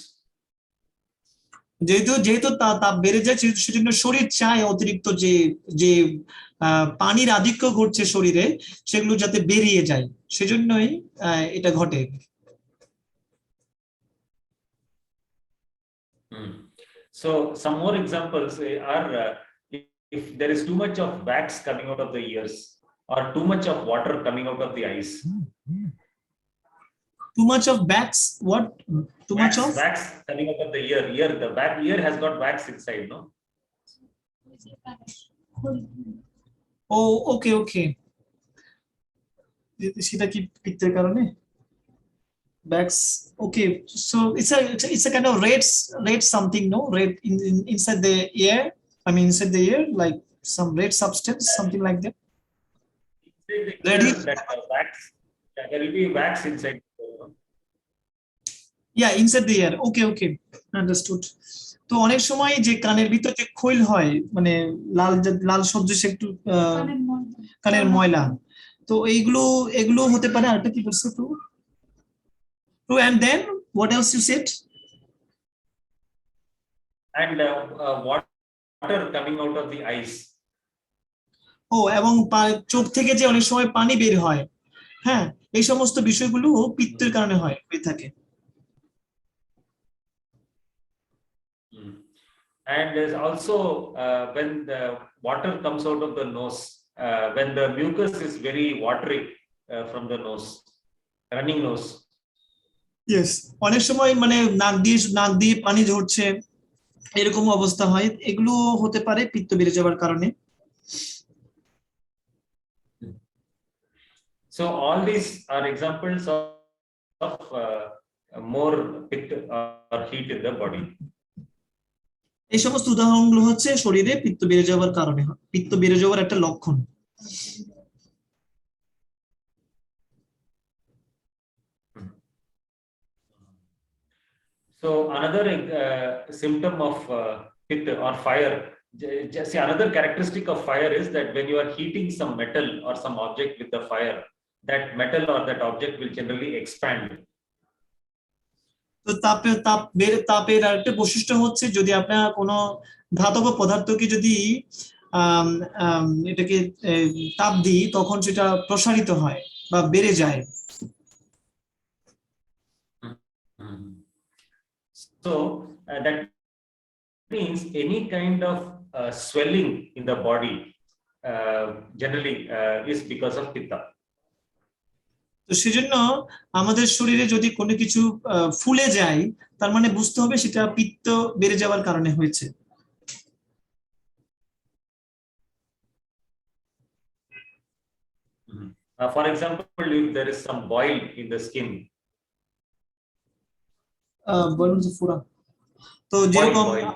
যেহেতু তাপ বেড়ে যায় সেজন্য শরীর চায় অতিরিক্ত যে পানির আধিক্য ঘটছে শরীরে সেগুলো যাতে বেরিয়ে যায়, সেজন্যই এটা ঘটে। So some more examples are if there is too much of wax coming out of the ears or too much of water coming out of the eyes. Too much of wax? What? Too much of wax coming out of the ear. The ear has got wax inside, no? Oh, okay. সেটা কি পিত্তের কারণে? Wax. Okay, so it's a kind of red something, no? Red inside the ear. I mean, inside the ear, like some red substance, something like that. Wax. There will be wax inside. Yeah, inside the ear. Okay, understood. তো অনেক সময় যে কানের ভিতর যে খৈল হয়, মানে লাল সদৃশ একটু কানের ময়লা, তো এগুলো হতে পারে। আরেকটা কি বলছো তো? And then what else you said? And water coming out of the eyes. এবং চোখ থেকে যে অনেক সময় পানি বের হয়, হ্যাঁ, এই সমস্ত বিষয়গুলো পিত্তের কারণে হয়ে থাকে। And there's also when the water comes out of the nose, when the mucus is very watery from the nose, running nose. Yes, অনেক সময় মানে নাক দিয়ে পানি ঝরছে, এরকম অবস্থা হয়। এগুলো হতে পারে পিত্ত বেড়ে যাওয়ার কারণে। So all these are examples of more pitta or heat in the body. এই সমস্ত উদাহরণগুলো হচ্ছে শরীরে পিত্ত বেড়ে যাওয়ার কারণে, পিত্ত বেড়ে যাওয়ার একটা লক্ষণ। So another symptom of pitta or fire, see, another characteristic of fire is that when you are heating some metal or some object with the fire, that metal or that object will generally expand. তো তাপের আরেকটা বৈশিষ্ট্য হচ্ছে যদি আপনার কোনো ধাতব পদার্থকে যদি এটাকে তাপ দিই তখন সেটা প্রসারিত হয় বা বেড়ে যায়। Mhm. So that means any kind of swelling in the body generally is because of pitta. তো সেজন্য আমাদের শরীরে যদি কোনো কিছু ফুলে যায় তার মানে বুঝতে হবে সেটা পিত্ত বেড়ে যাওয়ার কারণে হয়েছে। For example, if there is some boil in the skin, বলুন যে ফোড়া, তো boil, যেরকম boil.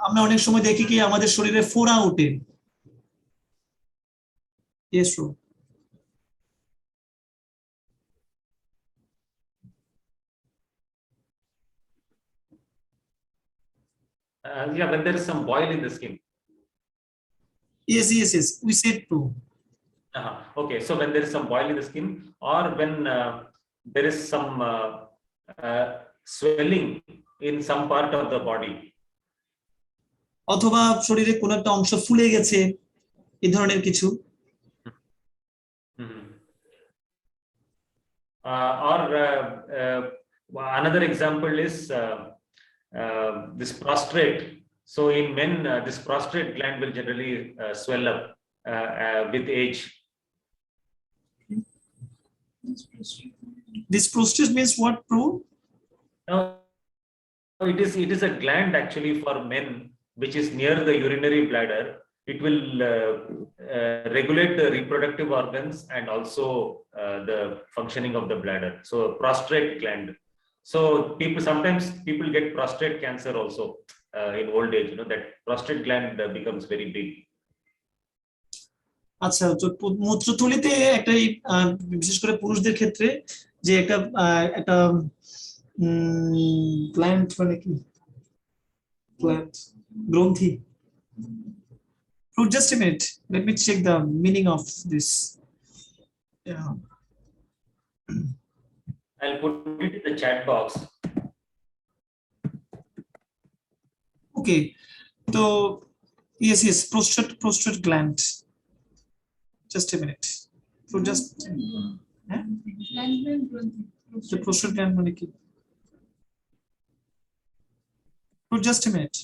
আমরা অনেক সময় দেখি কি আমাদের শরীরে ফোড়া ওঠে। Yes, bro. Yeah, when there is some boil in the skin. Yes, yes, yes. We said true. Okay, so when there is some boil in the skin, or when there is some swelling in some part of the body. অথবা শরীরে কোনো একটা অংশ ফুলে গেছে, এই ধরনের কিছু। Or another example is this prostrate. So in men, this prostrate gland will generally swell up with age. This prostate means what, bro? Now, it is a gland actually for men, which is near the urinary bladder. It will regulate the reproductive organs and also the functioning of the bladder. So prostate gland. So sometimes people get prostate cancer also in old age. You know that prostate gland becomes very big. আচ্ছা, তো মূত্রথলিতে একটা বিশেষ করে পুরুষদের ক্ষেত্রে যে একটা gland মানে কি, গ্ল্যান্ড, গ্রন্থি। Just a minute, let me check the meaning of this. Yeah. I'll put it in the chat box. Okay, so yes, prostate gland. Just a minute. So just the prostate gland মানে কি? So just a minute.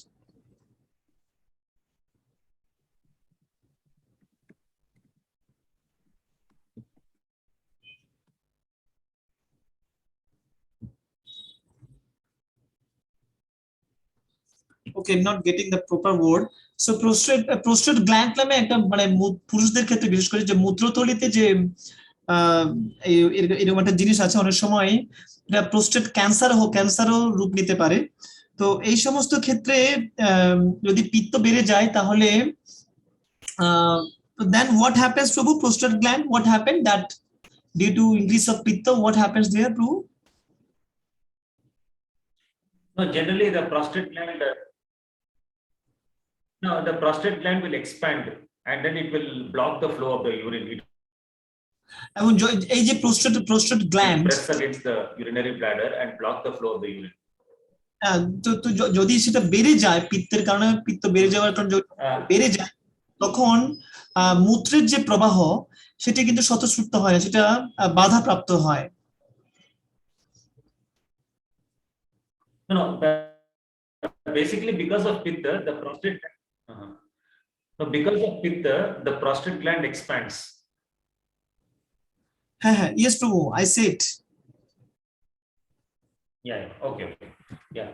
Okay, I'm not getting the proper word. So prostate gland নামে একটা মানে পুরুষদের ক্ষেত্রে বিশেষ করে যে মূত্রথলিতে যে এরকম একটা জিনিস আছে, অনেক সময় এটা প্রোস্টেট ক্যান্সারও রূপ নিতে পারে। তো এই সমস্ত ক্ষেত্রে যদি পিত্ত বেড়ে যায় তাহলে then what happens to prostate gland? What happened that due to increase of pitta, what happens there, Prabhu? No, generally the prostate gland. No, the prostate gland will expand and then it will block the flow of the urine. এবং এই যে prostate gland press against the urinary bladder and block the flow of the urine. তো যদি সেটা বেড়ে যায় পিত্তের কারণে, পিত্ত বেড়ে যাওয়ার কারণে বেড়ে যায়, তখন মূত্রের যে প্রবাহ সেটা কিন্তু স্বতঃস্ফূর্ত হয় না, সেটা বাধাপ্রাপ্ত হয়। No, basically because of pitta, the prostate. So because of pitta, the prostate gland expands. Yes, Prabhu, I said. Yeah. Okay. Yeah.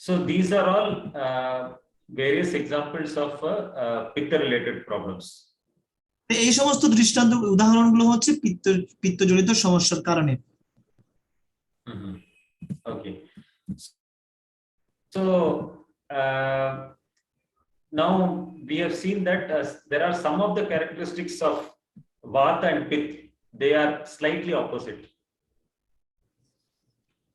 So these are all various examples of pitta-related problems. এই সমস্ত দৃষ্টান্ত উদাহরণগুলো হচ্ছে পিত্তজনিত সমস্যার কারণে। Okay. So now we have seen that there are some of the characteristics of Vata and Pitta. They are slightly opposite.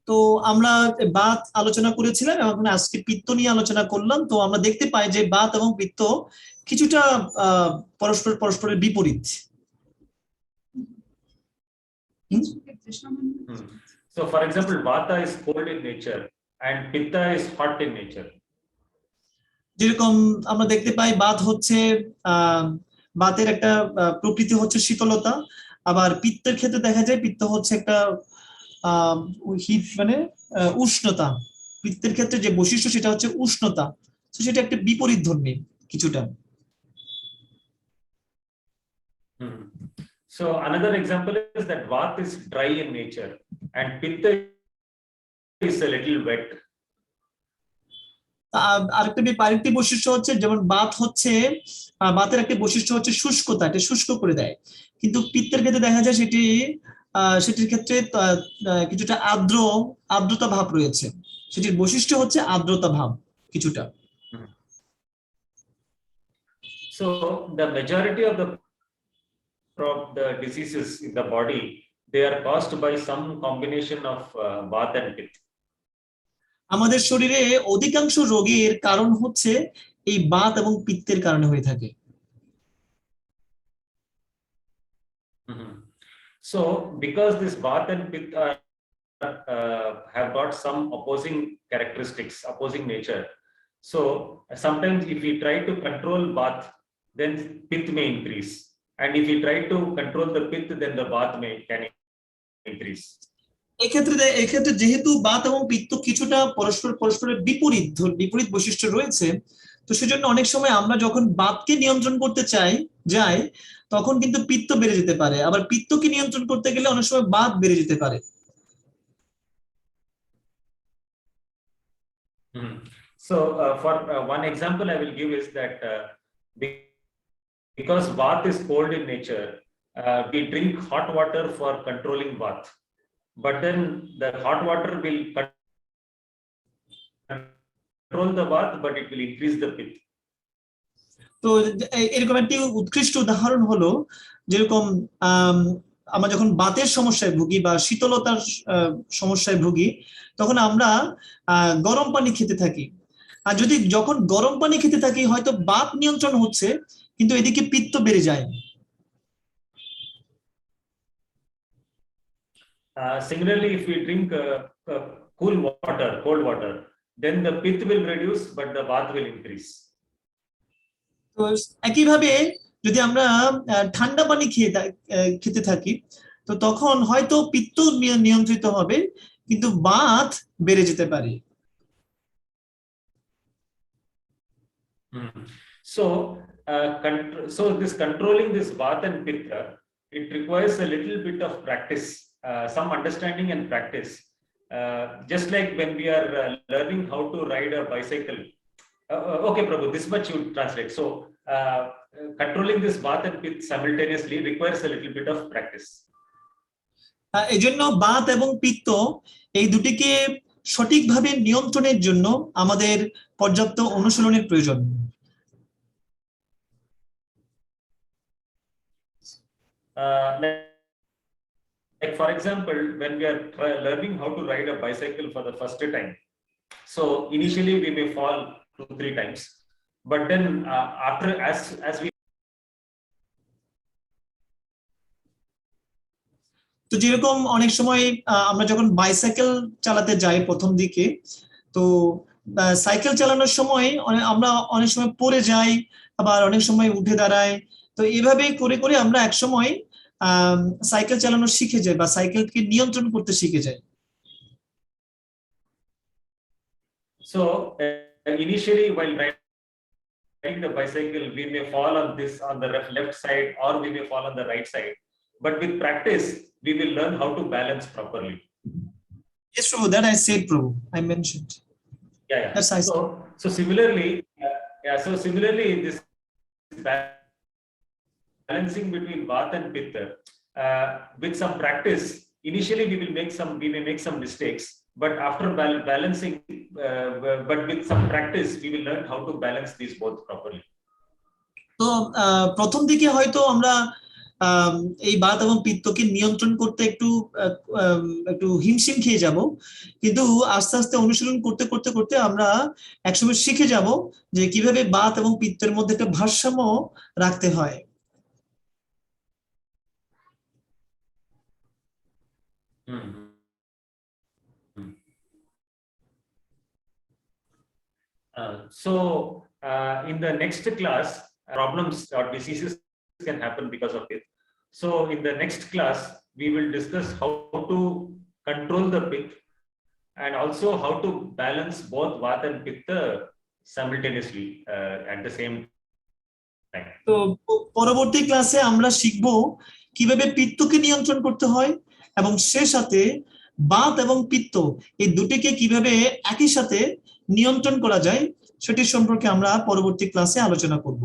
তো আমরা বাত আলোচনা করেছিলাম এবং আজকে পিত্ত নিয়ে আলোচনা করলাম। তো আমরা দেখতে পাই যে বাত এবং পিত্ত কিছুটা পরস্পরের বিপরীত। So for example, Vata is cold in nature and Pitta is hot in nature. যেরকম আমরা দেখতে পাই বাত হচ্ছে আহ বাতের একটা প্রকৃতি হচ্ছে শীতলতা, আবার পিত্তের ক্ষেত্রে দেখা যায় পিত্ত হচ্ছে একটা আহ হিট মানে উষ্ণতা। পিত্তের ক্ষেত্রে যে বৈশিষ্ট্য সেটা হচ্ছে উষ্ণতা, তো সেটা একটা বিপরীত ধর্মী কিছুটা। Hmm. So another example is that Vata is dry in nature and Pitta is a little wet. আরেকটি বৈশিষ্ট্য হচ্ছে যেমন বাত হচ্ছে বাতের একটা বৈশিষ্ট্য হচ্ছে শুষ্কতা, এটা শুষ্ক করে দেয়। কিন্তু পিত্তের ক্ষেত্রে দেখা যায় সেটির ক্ষেত্রে কিছুটা আর্দ্রতা ভাব রয়েছে, সেটির বৈশিষ্ট্য হচ্ছে আর্দ্রতা ভাব কিছুটা। Hmm. So the majority of the diseases in the body, they are caused by some combination of Vata and Pitta. আমাদের শরীরে অধিকাংশ রোগের কারণ হচ্ছে এই বাত এবং পিত্তের কারণে হয়ে থাকে। Mhm. So, because this Vata and Pitta have got some opposing characteristics, opposing nature. So, sometimes if we try to control Vata, then Pitta may increase. And if we try to control the Pitta, then the Vata can increase. এক্ষেত্রে যেহেতু বাত এবং পিত্ত কিছুটা পরস্পরের বিপরীত বৈশিষ্ট্য রয়েছে, তো সেজন্য অনেক সময় আমরা যখন বাতকে নিয়ন্ত্রণ করতে যাই তখন কিন্তু পিত্ত বেড়ে যেতে পারে, আবার পিত্তকে নিয়ন্ত্রণ করতে গেলে অনেক সময় বাত বেড়ে যেতে পারে। So, for one example I will give is that because Vata is cold in nature, we drink hot water for controlling Vata. But then the hot water will control the Vata, but it will increase the Pitta. তো এরকম একটি উৎকৃষ্ট উদাহরণ হলো যেরকম আমরা যখন বাতের সমস্যায় ভুগি বা শীতলতার সমস্যায় ভুগি, তখন আমরা গরম পানি খেতে থাকি। আর যখন গরম পানি খেতে থাকি হয়তো বাত নিয়ন্ত্রণ হচ্ছে, কিন্তু এদিকে পিত্ত বেড়ে যায়। Similarly, if we drink cold water, then the Pitta will reduce, but the Vata will increase. তো একইভাবে যদি আমরা ঠান্ডা পানি খেতে থাকি, তো তখন হয়তো পিত্ত নিয়ন্ত্রিত হবে, কিন্তু বাত বেড়ে যেতে পারে। So, so this controlling this Vata and Pitta, it requires a little bit of practice, some understanding and practice. Just like when we are learning how to ride a bicycle. Okay, Prabhu, this much you translate. So, controlling this Vata and Pitta simultaneously requires a little bit of practice. এই জন্য বাত এবং পিত্ত এই দুটিকে সঠিকভাবে নিয়ন্ত্রণের জন্য আমাদের পর্যাপ্ত অনুশীলনের প্রয়োজন। Like for example, when we are learning how to ride a bicycle for the first time, so initially we may fall 2-3 times, but then after as we তো যেরকম অনেক সময় আমরা যখন বাইসাইকেল চালাতে যাই প্রথম দিকে, তো সাইকেল চালানোর সময় আমরা অনেক সময় পড়ে যাই, আবার অনেক সময় উঠে দাঁড়াই। তো এভাবেই করে করে আমরা এক সময় সাইকেল চালানো শিখে যাই বা সাইকেলকে নিয়ন্ত্রণ করতে শিখে যাই। So initially while riding the bicycle, we may fall on the left side, or we may fall on the right side. But with practice, we will learn how to balance properly. Yes, Prabhu, that I said, Prabhu. I mentioned. Yeah. That's I said. So similarly, this balancing between Vata and Pitta, with some practice, initially we may make some mistakes, but after balancing, but with some practice, we will learn how to balance these both properly. তো প্রথম দিকে হয়তো আমরা এই বাত এবং পিত্তকে নিয়ন্ত্রণ করতে একটু হিমশিম খেয়ে যাব, কিন্তু আস্তে আস্তে অনুশীলন করতে করতে করতে আমরা একসময় শিখে যাব যে কিভাবে বাত এবং পিত্তের মধ্যে একটা ভারসাম্য রাখতে হয়। So in the next class, problems or diseases can happen because of it. So in the next class, we will discuss how to control the pitta and also how to balance both vata and pitta simultaneously at the same time. তো পরবর্তী ক্লাসে আমরা শিখবো কিভাবে পিত্তকে নিয়ন্ত্রণ করতে হয় এবং সে সাথে বাত এবং পিত্ত এই দুটিকে কিভাবে একই সাথে নিয়ন্ত্রণ করা যায় সেটি সম্পর্কে আমরা পরবর্তী ক্লাসে আলোচনা করব।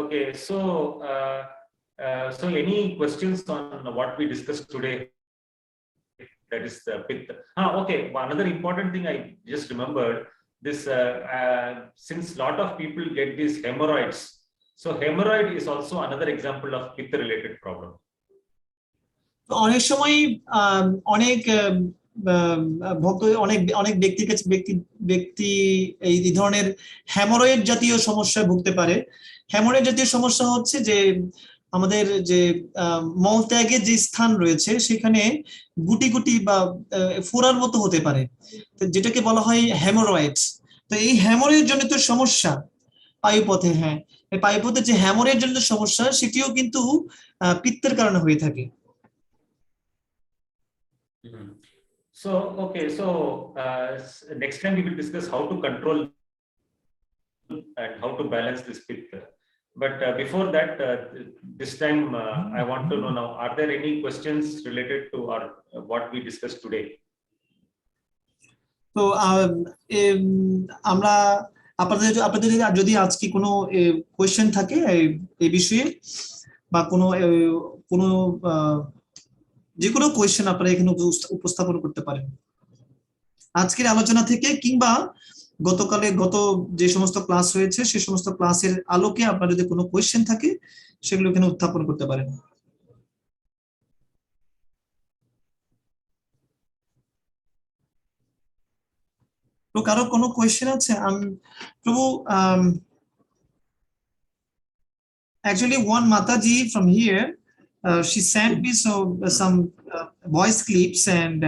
Okay, so so any questions on what we discussed today? That is the pitta. Okay. Another important thing I just remembered this. Since lot of people get these hemorrhoids, so hemorrhoid is also another example of pitta-related problem. অনেক সময় অনেক ভক্ত অনেক অনেক ব্যক্তির কাছে ব্যক্তি এই ধরনের হ্যামোরয়েড জাতীয় সমস্যায় ভুগতে পারে। হ্যামোরয়েড জাতীয় সমস্যা হচ্ছে যে আমাদের যে মলত্যাগের যে স্থান রয়েছে সেখানে গুটি গুটি বা ফোড়ার মতো হতে পারে, যেটাকে বলা হয় হ্যামোরয়েডস। তো এই হ্যামোরয়েড জনিত সমস্যা পায়ুপথে, হ্যাঁ, এই পায়ুপথে যে হ্যামোরয়েড জনিত সমস্যা সেটিও কিন্তু পিত্তের কারণে হয়ে থাকে। So okay, so next time we will discuss how to control and how to balance this pitta. But before that, this time I want to know now, are there any questions related to our what we discussed today? তো আমরা আপনাদের যদি আজকে কোনো question থাকে এই বিষয়ে বা কোনো যে কোনো কোয়েশ্চেন আপনারা এখানে উপস্থাপন করতে পারেন আজকের আলোচনা থেকে, কিংবা গত যে সমস্ত ক্লাস হয়েছে সে সমস্ত ক্লাসের আলোকে আপনার যদি কোনো কোয়েশ্চেন থাকে সেগুলো এখানে উত্থাপন করতে পারেন। তো কারো কোনো কোয়েশ্চেন আছে? প্রভু, actually one Mataji from here, she sent me some voice clips, and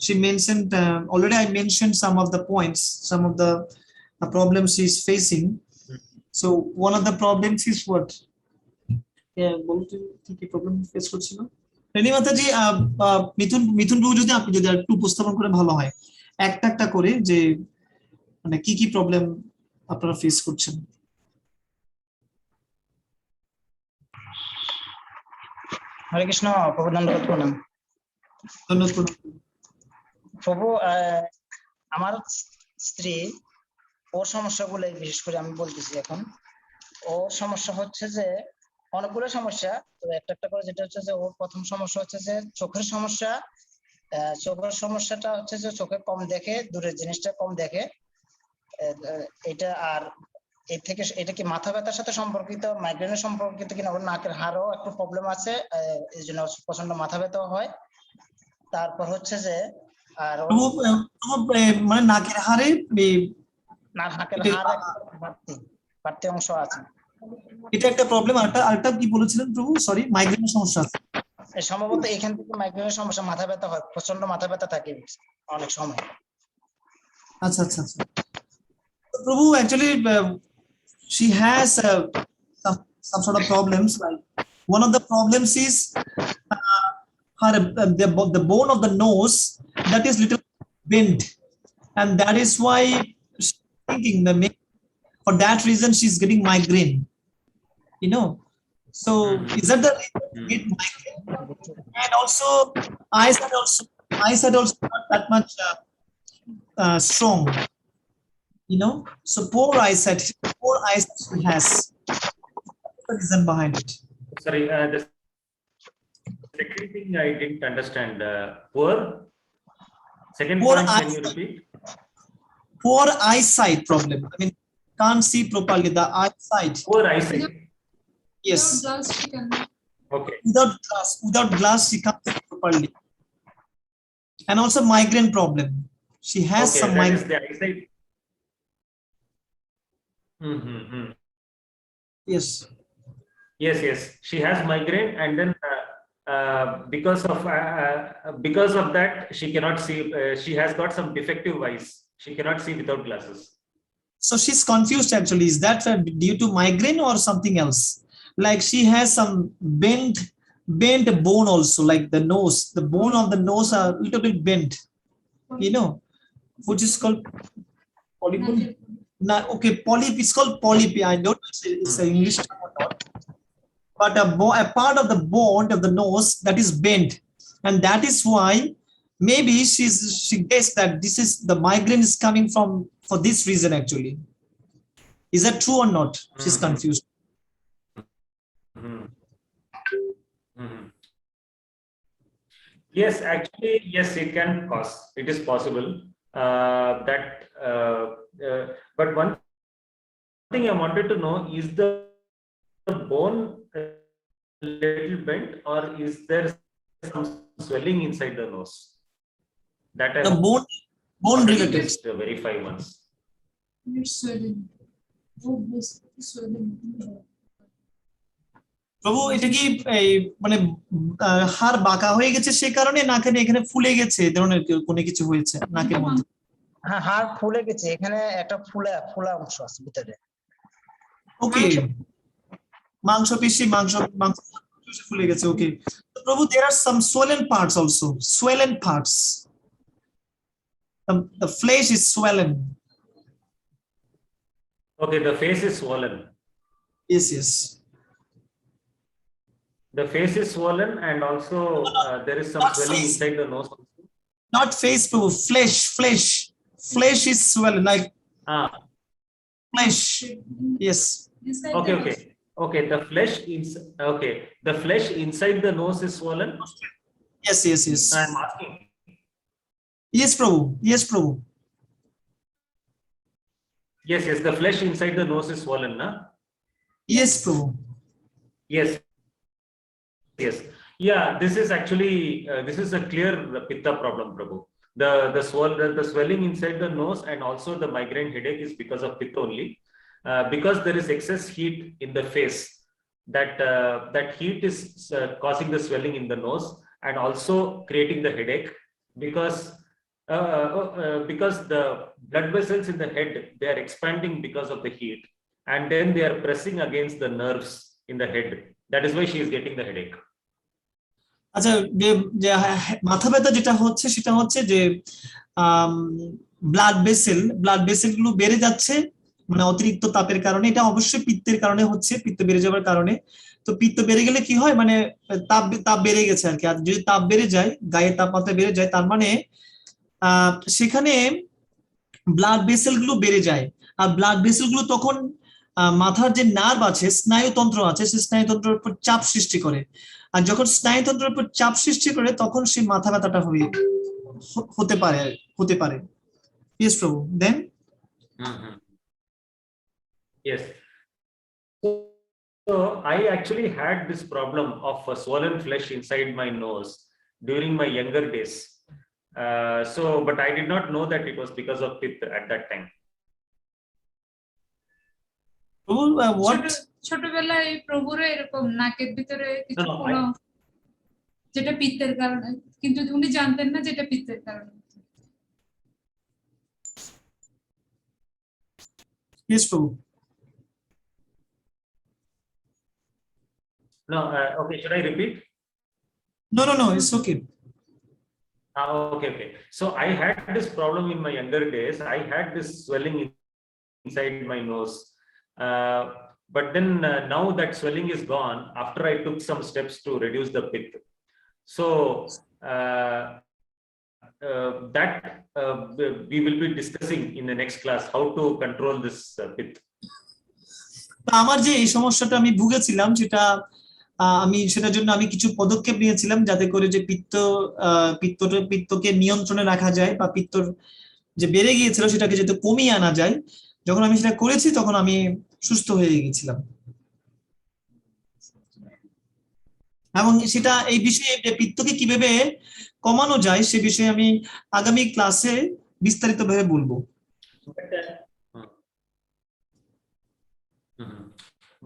she mentioned already I mentioned some of the points, some of the problems she's facing. So one of the problems is what? Yeah, বলতে কি problem face করছিল rainy মাতাজি? মিথুন বাবু, যদি আপনি যদি একটু উপস্থাপন করে ভালো হয় একটা একটা করে, যে মানে কি কি প্রবলেম আপনারা ফেস করছেন। হরে কৃষ্ণ প্রভু, ধন্যবাদ প্রণাম। ধন্যবাদ প্রভু, আমার স্ত্রী, ওর সমস্যাগুলো বিশেষ করে আমি বলতেছি এখন। ওর সমস্যা হচ্ছে যে অনেকগুলো সমস্যা, তো একটা একটা করে। যেটা হচ্ছে যে ওর প্রথম সমস্যা হচ্ছে যে চোখের সমস্যা। চোখের সমস্যাটা হচ্ছে যে চোখে কম দেখে, দূরের জিনিসটা কম দেখে এটা। আর এর থেকে এটা কি মাথা ব্যথার সাথে সম্পর্কিত, মাইগ্রেনের সম্পর্কিত কিনা? ওর নাকের হাড়ও একটু প্রবলেম আছে, এই জন্য প্রচন্ড মাথা ব্যথা হয়। তারপর হচ্ছে যে আর মানে নাকের হাড়ে নাকের হাড় বাড়তি অংশ আছে, এটা একটা প্রবলেম। আরেকটা কি বলেছিলেন প্রভু? সরি, মাইগ্রেনের সমস্যা আছে সম্ভবত। এখান থেকে মাইগ্রেনের সমস্যা, মাথা ব্যথা হয়, প্রচন্ড মাথা ব্যথা থাকে অনেক সময়। আচ্ছা আচ্ছা আচ্ছা। প্রভু, actually she has some sort of problems. Like one of the problems is the bone of the nose that is little bent, and that is why she's thinking that maybe for that reason she's getting migraine, you know. So is that the reason to get migraine? And also eyesight also not that much strong, you know. So poor eyesight she has. What's the reason behind it? Sorry, the second thing I didn't understand. Poor second point, can you repeat? Poor eyesight problem. I mean, can't see properly. The eyesight. Poor eyesight. Yes. Without glass, she can. Okay. Without glass, she can't see properly. And also migraine problem. She has Okay, some that migraine. is the eyesight. Yes. Yes, she has migraine, and then because of that, she cannot see. She has got some defective eyes. She cannot see without glasses. So she's confused actually. Is that due to migraine or something else? Like she has some bent bone also, like the nose. The bone of the nose are a little bit bent, which is called polyp. Okay, polyp. It's called polyp. I don't know if it's an English term or not. But a part of the bone of the nose that is bent, and that is why maybe she guessed that this is the migraine is coming from for this reason actually. Is that true or not? She's confused. Yes, actually, yes, it can cause. It is possible but one thing I wanted to know is the bone a little bent, or is there some swelling inside the nose? That I The bone related. to verify once. It's swelling. Oh, basically swelling. প্রভু এটা কি এই মানে হাড় বাঁকা হয়ে গেছে সেই কারণে নাকের এখানে ফুলে গেছে এই ধরনের কোনো কিছু হয়েছে নাকের মধ্যে? হ্যাঁ, হাড় ফুলে গেছে, এখানে একটা ফোলা অংশ আছে ভিতরে। ওকে, মাংসপেশি ফুলে গেছে। ওকে, প্রভু there are some swollen parts also, swollen parts. The flesh is swollen. Okay, the face is swollen. Yes. The face is swollen, and also there is some swelling inside the nose. Not face, Prabhu. Flesh is swollen, like flesh. Yes. Okay. The flesh inside the nose is swollen. Yes. I'm asking. Yes, Prabhu. Yes. The flesh inside the nose is swollen, na? Yes, Prabhu. Yes. Yeah, this is actually this is a clear pitta problem, Prabhu. The swelling inside the nose and also the migraine headache is because of pitta only. Because there is excess heat in the face, that heat is causing the swelling in the nose and also creating the headache, because the blood vessels in the head, they are expanding because of the heat, and then they are pressing against the nerves in the head. That is why she is getting the headache. আচ্ছা, যে মাথা ব্যথা যেটা হচ্ছে সেটা হচ্ছে যে blood vessel গুলো বেড়ে যাচ্ছে, মানে অতিরিক্ত তাপের কারণে। এটা অবশ্যই পিত্তের কারণে হচ্ছে, পিত্ত বেড়ে যাওয়ার কারণে। তো পিত্ত বেড়ে গেলে কি হয়, মানে তাপ বেড়ে গেছে আর কি। আর যদি তাপ বেড়ে যায়, গায়ের তাপমাত্রা বেড়ে যায়, তার মানে সেখানে ব্লাড ভেসেল গুলো বেড়ে যায়। আর ব্লাড ভেসেল গুলো তখন মাথার যে নার্ভ আছে, স্নায়ুতন্ত্র আছে, সেই স্নায়ুতন্ত্রের উপর চাপ সৃষ্টি করে। আর যখন স্নায়ুতন্ত্রের উপর চাপ সৃষ্টি করে তখন সেই মাথা ব্যথাটা হতে পারে। Yes, Prabhu. Then? Yes. So I actually had this problem of swollen flesh inside my nose during my younger days. But I did not know that it was because of pitta at that time. What? ছোটবেলায় প্রভুর এরকম নাকের ভিতরে কিছু কোনো যেটা পিত্তের কারণে, কিন্তু উনি জানতেন না যেটা পিত্তের কারণে। Yes, Prabhu. No, okay, should I repeat? No, it's okay. Okay. So I had this problem in my younger days. I had this swelling inside my nose. But then now that swelling is gone after I took some steps to reduce the pitta. So we will be discussing in the next class how to control this pitta. আমার যে এই সমস্যাটা আমি ভুগেছিলাম, সেটার জন্য আমি কিছু পদক্ষেপ নিয়েছিলাম যাতে করে যে পিত্তকে নিয়ন্ত্রণে রাখা যায়, বা পিত্তর যে বেড়ে গিয়েছিল সেটাকে যাতে কমিয়ে আনা যায়। যখন আমি সেটা করেছি তখন আমি সুস্থ হয়ে গেছিলাম। এবং সেটা এই বিষয়ে পিত্তকে কিভাবে কমানো যায় সে বিষয়ে আমি আগামী ক্লাসে বিস্তারিতভাবে বলবো।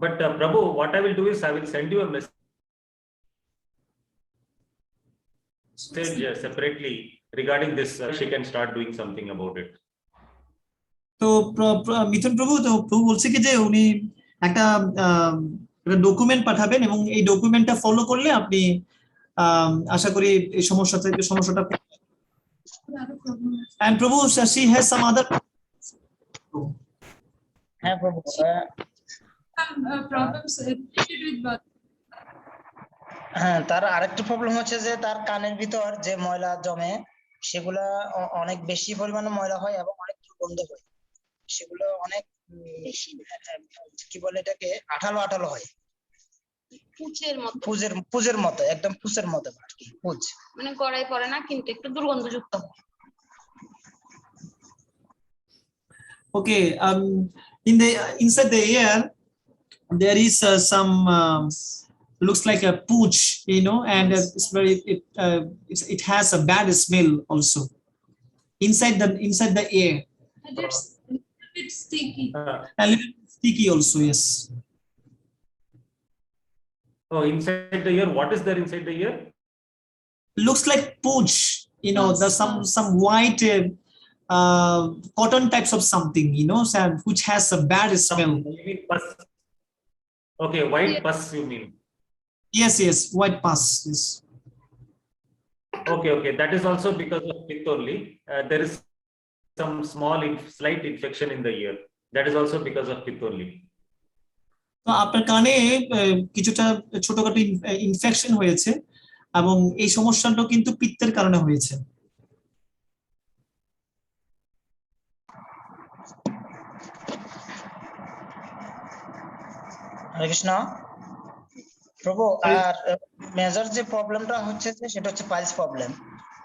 But Prabhu, what I will do is I will send you a message message separately regarding this. She can start doing something about it. তো মিথুন প্রভু, তো প্রভু বলছে কি যে উনি একটা ডকুমেন্ট পাঠাবেন এবং এই ডকুমেন্টটা ফলো করলে আপনি আশা করি এই সমস্যাটা আরো problem আছে। and প্রভু she has some other হ্যাঁ প্রভু, Some problems related with birth. হ্যাঁ তার আরেকটা প্রবলেম হচ্ছে যে তার কানের ভিতর যে ময়লা জমে সেগুলা অনেক বেশি পরিমাণে ময়লা হয় এবং অনেক দুর্গন্ধ হয়, সেগুলো অনেক কি বলে এটাকে আঠালো আঠালো হয়, পুজের মতো, একদম পুজের মতো আর কি, পুজ মানে গড়াই পড়ে না কিন্তু একটু দুর্গন্ধযুক্ত হয়। okay. Inside the ear there is some looks like a pooch, and it's very it has a bad smell also inside the ear, And it's a little bit sticky. a little sticky also. Yes. Oh, inside the ear. What is there inside the ear? Looks like pooch, there's some white cotton types of something, which has a bad smell. Maybe pus. Okay, white Yeah. pus you mean? Yes, white pus. Yes. Okay. That is also because of pith only. There is some slight infection in the ear. That is also because of pith only. তো আপনার কানে কিছুটা ছোটখাটো infection হয়েছে এবং এই সমস্যাটা কিন্তু পিত্তের কারণে হয়েছে। হরে কৃষ্ণ প্রভু। আর মেজর যে প্রবলেমটা হচ্ছে যে সেটা হচ্ছে পাইলস প্রবলেম।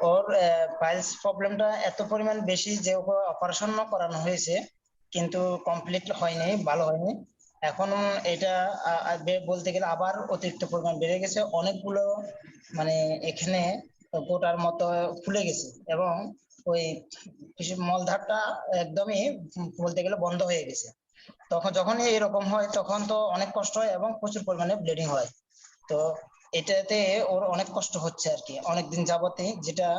ওর পাইলস প্রবলেমটা এত পরিমাণ বেশি যে ওকে অপারেশন করানো হয়েছে কিন্তু কমপ্লিট হয়নি, ভালো হয়নি। এখন এটা বলতে গেলে আবার অতিরিক্ত পরিমাণ বেড়ে গেছে, অনেকগুলো মানে এখানে গোটার মতো ফুলে গেছে এবং ওই মলধারটা একদমই বলতে গেলে বন্ধ হয়ে গেছে। যখন এরকম হয় তখন তো অনেক কষ্ট হয় এবং প্রচুর পরিমাণে ব্লিডিং হয়। তো এটাতে ওর অনেক কষ্ট হচ্ছে আর কি অনেকদিন যাবতে, যেটা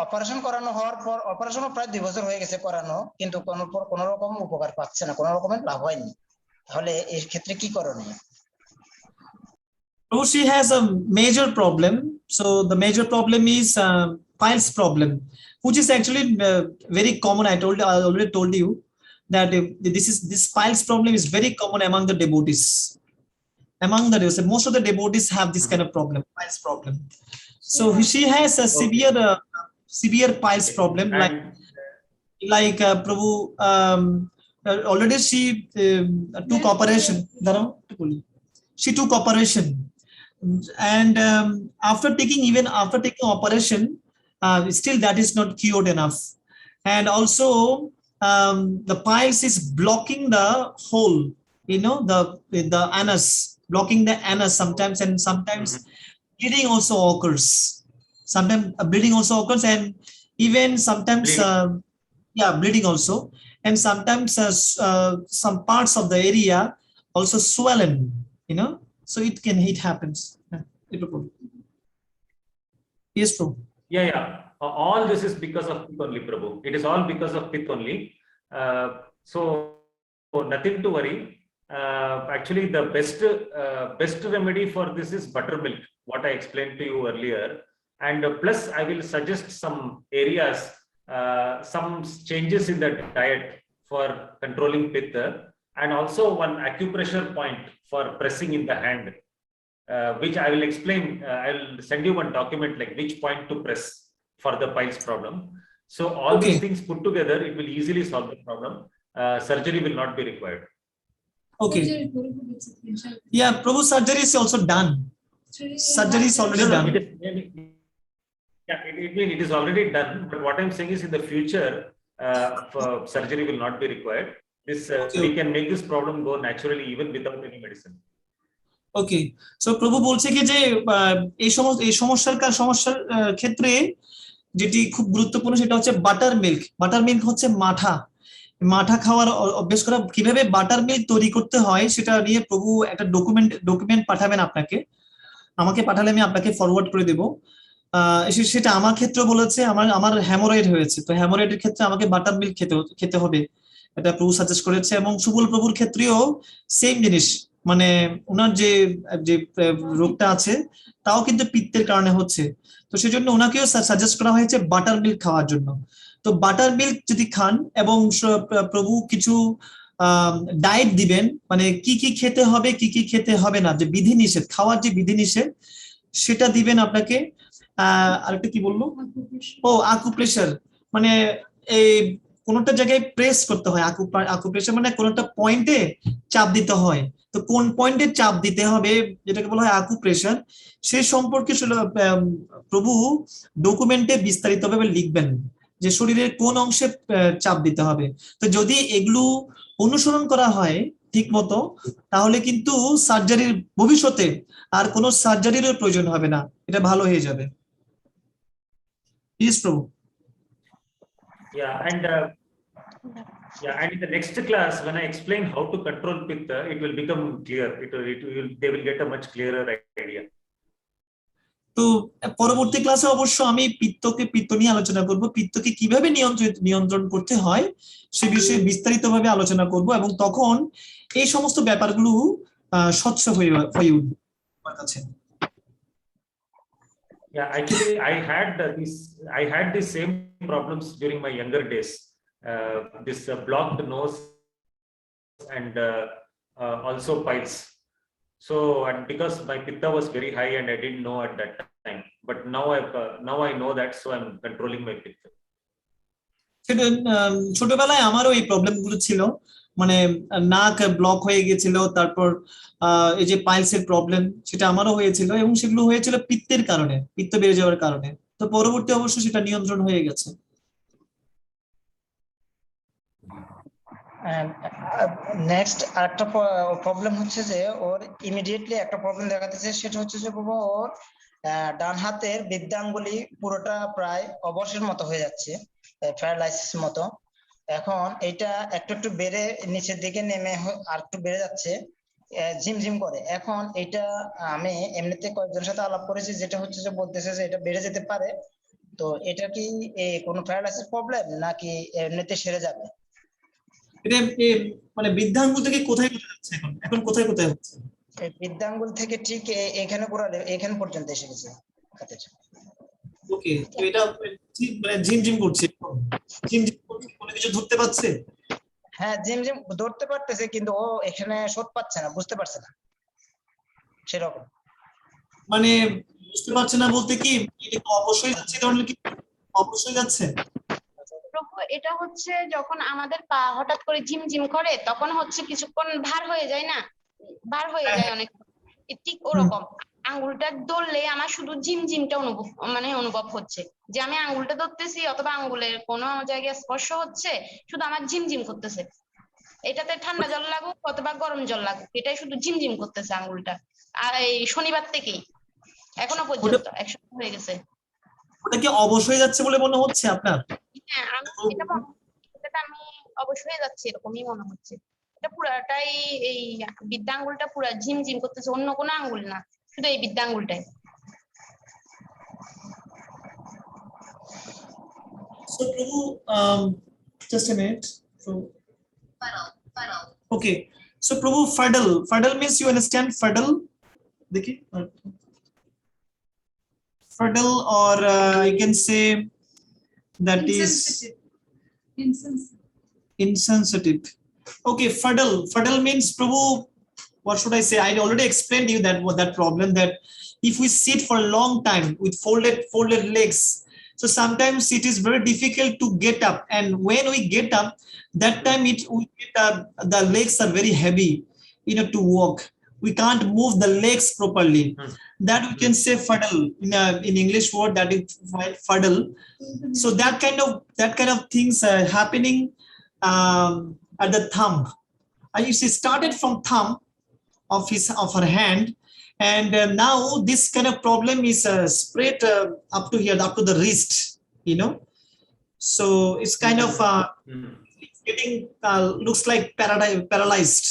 অপারেশন করানো হওয়ার পর, অপারেশনও প্রায় 2 বছর হয়ে গেছে করানো, কিন্তু কোনো রকম উপকার পাচ্ছে না, কোনো রকমের লাভ হয়নি। তাহলে এর ক্ষেত্রে কি করণীয়? So she has a major problem. So the major problem is piles problem, which is actually very common. I already told you that this piles problem is very common among the devotees. Most of the devotees have this kind of problem, piles problem. So she has a severe piles problem, like Prabhu. Already she took operation. She took operation, and after taking operation, still that is not cured enough, and also the piles is blocking the hole, the anus, blocking the anus sometimes, and sometimes bleeding also occurs. And even sometimes bleeding also, and sometimes some parts of the area also swollen, so it happens. Yes, Prabhu. Yeah. All this is because of pith only, Prabhu. It is all because of pith only. So nothing to worry. Actually, the best remedy for this is buttermilk, what I explained to you earlier. And plus, I will suggest some areas, some changes in the diet for controlling pitta, and also one acupressure point for pressing in the hand, which I will explain. I'll send you one document like which point to press for the piles problem. So all these things put together, it will easily solve the problem. Surgery will not be required. Okay. Yeah, Prabhu, surgery is also done. Surgery is already done. It is already done. But what I'm saying is, in the future, surgery will not be required. We can make this problem go naturally even without any medicine. Okay, so প্রভু বলছে কি যে এই সমস্যার ক্ষেত্রে যেটি খুব গুরুত্বপূর্ণ সেটা হচ্ছে বাটার মিল্ক হচ্ছে মাঠা খাওয়ার অভ্যাস করা। কিভাবে বাটার মিল্ক তৈরি করতে হয় সেটা নিয়ে প্রভু একটা ডকুমেন্ট পাঠাবেন আমাকে পাঠালে আমি আপনাকে ফরওয়ার্ড করে দেব। সেটা আমার ক্ষেত্রে বলেছে, আমার আমার হ্যামোরয়েড হয়েছে, তো হ্যামোরয়েডের ক্ষেত্রে আমাকে বাটার মিল্ক খেতে হবে, এটা প্রভু সাজেস্ট করেছে। এবং সুবল প্রভুর ক্ষেত্রেও সেম জিনিস, মানে ওনার যে যে রোগটা আছে তাও কিন্তু পিত্তের কারণে হচ্ছে, তো সেজন্য ওনাকেও সাজেস্ট করা হয়েছে বাটার মিল্ক খাওয়ার জন্য। তো বাটার মিল্ক যদি খান এবং প্রভু কিছু ডায়েট দিবেন, মানে কি কি খেতে হবে কি কি খেতে হবে না, যে বিধিনিষেধ, খাওয়ার যে বিধিনিষেধ সেটা দিবেন আপনাকে। আরেকটা কি বললো, ও আকুপ্রেশার, মানে এই কোনটা জায়গায় প্রেস করতে হয়, আকুপ্রেশার মানে কোনটা পয়েন্টে চাপ দিতে হয়, তো কোন পয়েন্টে চাপ দিতে হবে যেটাকে বলা হয় আকুপ্রেশার, সে সম্পর্কে প্রভু ডকুমেন্টে বিস্তারিতভাবে লিখবেন যে শরীরের কোন অংশে চাপ দিতে হবে। তো যদি এগুলো অনুসরণ করা হয় ঠিক মতো, তাহলে কিন্তু সার্জারির ভবিষ্যতে আর কোনো সার্জারিরও প্রয়োজন হবে না, এটা ভালো হয়ে যাবে। প্লিজ প্রভু। Yeah, and in the next class, when I explain how to control pitta, it will become clear. They will get a much clearer idea. তো পরবর্তী ক্লাসে অবশ্য আমি পিত্ত নিয়ে আলোচনা করব, পিত্তকে কিভাবে নিয়ন্ত্রণ করতে হয় সে বিষয়ে বিস্তারিতভাবে আলোচনা করব, এবং তখন এই সমস্ত ব্যাপারগুলো স্বচ্ছ হয়ে উঠবে আমার কাছে। Yeah, actually, I had these same problems during my younger days. This blocked nose and also piles. So, and because my pitta was very high and I didn't know at that time, but now I know that, so I'm controlling my pitta. সেটা ছোটবেলায় আমারও এই problem গুলো ছিল, মানে নাক block হয়ে গেছিল, তারপর এই যে পাইলসের প্রবলেম সেটা আমারও হয়েছিল, এবং সেগুলো হয়েছিল পিত্তের কারণে, পিত্ত বেড়ে যাওয়ার কারণে। তো পরবর্তী অবশ্য সেটা নিয়ন্ত্রণ হয়ে গেছে। নেক্সট আরেকটা প্রবলেম হচ্ছে যে ওর ইমিডিয়েটলি একটা প্রবলেম দেখাতেছে, সেটা হচ্ছে যে বাবা ওর ডান হাতের বৃদ্ধাঙ্গুলি পুরোটা প্রায় অবশের মতো হয়ে যাচ্ছে, প্যারালাইসিস মতো। এখন এটা একটু একটু বেড়ে নিচের দিকে নেমে আর একটু বেড়ে যাচ্ছে, ঝিমঝিম করে। এখন এটা আমি এমনিতে কয়েকজনের সাথে আলাপ করেছি, যেটা হচ্ছে যে বলতেছে যে এটা বেড়ে যেতে পারে, তো এটা কি কোনো প্যারালাইসিস প্রবলেম নাকি এমনিতে সেরে যাবে? এটা মানে বৃদ্ধাঙ্গুল থেকে কোথায় কোথায় যাচ্ছে, এখন কোথায় কোথায় হচ্ছে? বৃদ্ধাঙ্গুল থেকে ঠিক এখানে পুরো এখানে পর্যন্ত এসে গেছে হাতের। ওকে, তো এটা মানে ঝিমঝিম করছে, ঝিমঝিম করছে, কোনো কিছু ধরতে পারছে? হ্যাঁ, ঝিমঝিম ধরতে পারতেছে, কিন্তু ও এখানে শোধ পাচ্ছে না, বুঝতে পারছে না সেরকম। মানে বুঝতে পারছে না বলতে কি অবশ্যই যাচ্ছে, ধরলে কি অবশ্যই যাচ্ছে? প্রভু, এটা হচ্ছে যখন আমাদের পা হঠাৎ করে ঝিমঝিম করে, তখন হচ্ছে কিছুক্ষণ ভার হয়ে যায় না, ভার হয়ে যায় অনেক, ঠিক ওরকম। আঙ্গুলটা ধরলে আমার শুধু ঝিমঝিমটা অনুভব হচ্ছে, যে আমি আঙ্গুলটা ধরতেছি অথবা আঙ্গুলের কোনো জায়গায় স্পর্শ হচ্ছে, শুধু আমার ঝিমঝিম করতেছে। এটাতে ঠান্ডা জল লাগুক অথবা গরম জল লাগুক, এটাই শুধু ঝিমঝিম করতেছে আঙ্গুলটা। আর এই শনিবার থেকেই এখনো পর্যন্ত 1 সপ্তাহ হয়ে গেছে। ওটা কি অবশ্যই যাচ্ছে বলে মনে হচ্ছে আপনার? হ্যাঁ, এটা আমি অবশ্যই যাচ্ছে এরকমই মনে হচ্ছে। এটা পুরাটাই এই বৃদ্ধাঙ্গুলটা পুরা ঝিমঝিম করতেছে, অন্য কোনো আঙ্গুল না, শুধু এই বৃদ্ধাঙ্গুলটাই। So Prabhu, just a minute. So, okay. So Prabhu, Fadal means, you understand Fadal? देखिए, Fadal, or I can say that is insensitive. Okay, Fadal means, Prabhu, what should I say? I already explained you that problem, that if we sit for a long time with folded legs, so sometimes it is very difficult to get up, and when we get up, that time the legs are very heavy, to walk. We can't move the legs properly. That we can say fuddle in English word, that is fuddle. So that kind of things are happening at the thumb. It started from thumb of her hand, and now this kind of problem is spread up to here, up to the wrist, so it's kind of it's getting looks like paralyzed,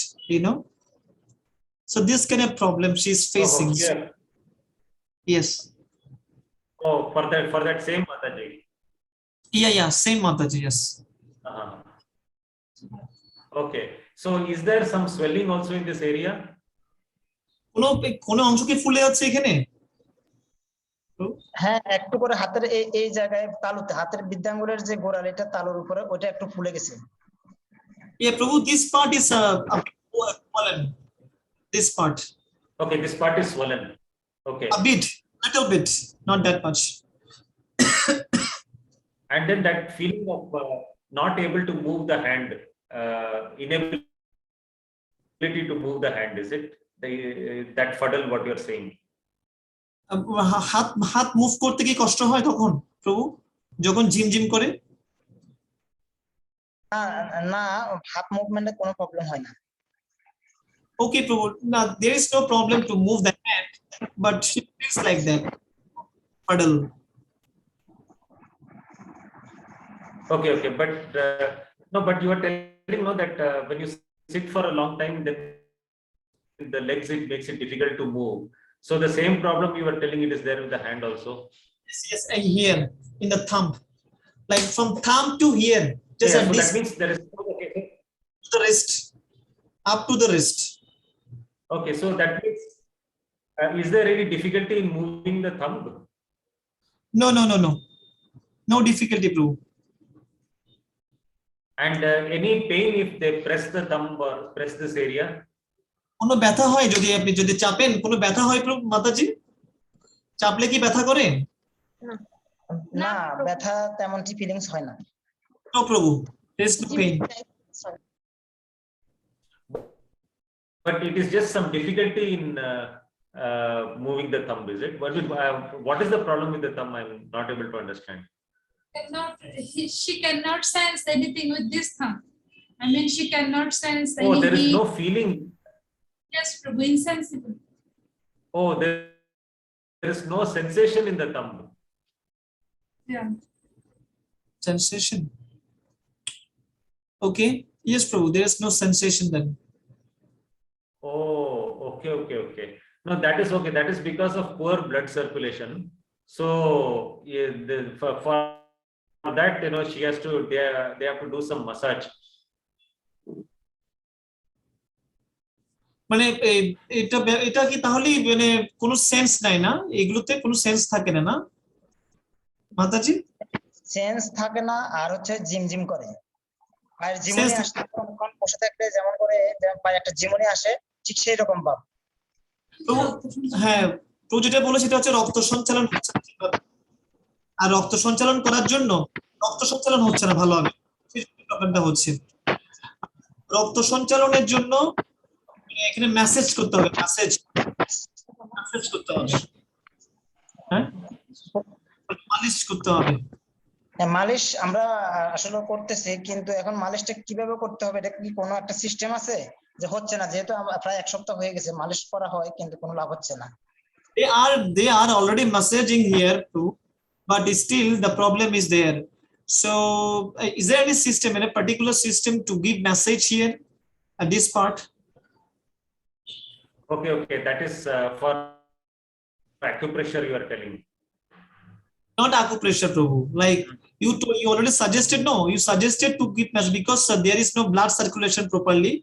so this kind of problem she's facing. Oh, yeah. Yes. Oh, for that same Mataji. Yeah, same Mataji, yes. Uh-huh. Okay. So is there some swelling also in this area? কোনো অংশ কি ফুলে যাচ্ছে এখানে? হ্যাঁ, একটু করে হাতের এই জায়গায় তালুতে হাতের বৃদ্ধাঙ্গুলের যে গোড়াল এটা তালুর উপরে ওটা একটু ফুলে গেছে। Yeah, Prabhu, this part is swollen. This part. Okay, this part is swollen. Okay. A bit, little bit, not that much. And then that feeling of not able to move the hand, inability to move the hand, is it? That fuddle what you're saying? হাত move করতে কি কষ্ট হয় তখন প্রভু যখন ঝিমঝিম করে? না, হাত মুভমেন্টে কোনো প্রবলেম হয় না। Okay, Prabhu. Now there is no problem to move the hand, but she feels like that puddle. Okay, but no, but you are telling no that when you sit for a long time, then the legs it makes it difficult to move. So the same problem you were telling it is there with the hand also. Yes, and here in the thumb, like from thumb to here, just Yeah, at so this that means there is to the wrist, up to the wrist. okay. So that means is there any difficulty in moving the thumb? No difficulty, Prabhu. And any pain if they press the thumb or press this area? কোনো ব্যথা হয় যদি আপনি যদি চাপেন? কোনো ব্যথা হয় প্রভু মাতাজি? চাপলে কি ব্যথা করে? না, ব্যথা তেমনটি ফিলিংস হয় না। No, Prabhu. There is no pain. But it is just some difficulty in moving the thumb, is it? What is the problem with the thumb? I'm not able to understand. She cannot sense anything with this thumb. I mean, she cannot sense any Oh, there is heat. no feeling. Yes, Prabhu, insensible. Oh, there is no sensation in the thumb. Yeah. Sensation. Okay. Yes, Prabhu. There is no sensation then. Oh, okay. No, that is okay. That is because of poor blood circulation. So yeah, for that, she has to. They have to do some massage. মানে এটা কি তাহলে মানে কোনো sense নাই না? এগুলোতে কোনো সেন্স থাকে না, না মাতাজি? সেন্স থাকে না, আর হচ্ছে জিমজিম করে। আর জিমনি আসলে কোন বসে থাকলে যেমন করে পায়ে একটা জিমনি আসে, ঠিক সেই রকম ভাব। তো হ্যাঁ, তো যেটা বলে সেটা হচ্ছে রক্ত সঞ্চালন হচ্ছে না, আর রক্ত সঞ্চালন করার জন্য রক্ত সঞ্চালন হচ্ছে না ভালোভাবে, সেই প্রবলেমটা হচ্ছে। রক্ত সঞ্চালনের জন্য এখানে মেসেজ করতে হবে, মেসেজ করতে হবে, হ্যাঁ, মালিশ করতে হবে। মালিশ আমরা আসলে করতেছি, কিন্তু এখন মালিশটা কিভাবে করতে হবে এটা কি কোনো একটা সিস্টেম আছে? যে হচ্ছে না, যেহেতু প্রায় এক সপ্তাহ হয়ে গেছে মালিশ করা হয় কিন্তু কোনো লাভ হচ্ছে না। They are already massaging here too, but still the problem is there. So is there any system, any particular system to give massage here at this part? Okay. That is for acupressure you are telling. Not acupressure, Prabhu. Like you already suggested. No, you suggested to give massage because there is no blood circulation properly.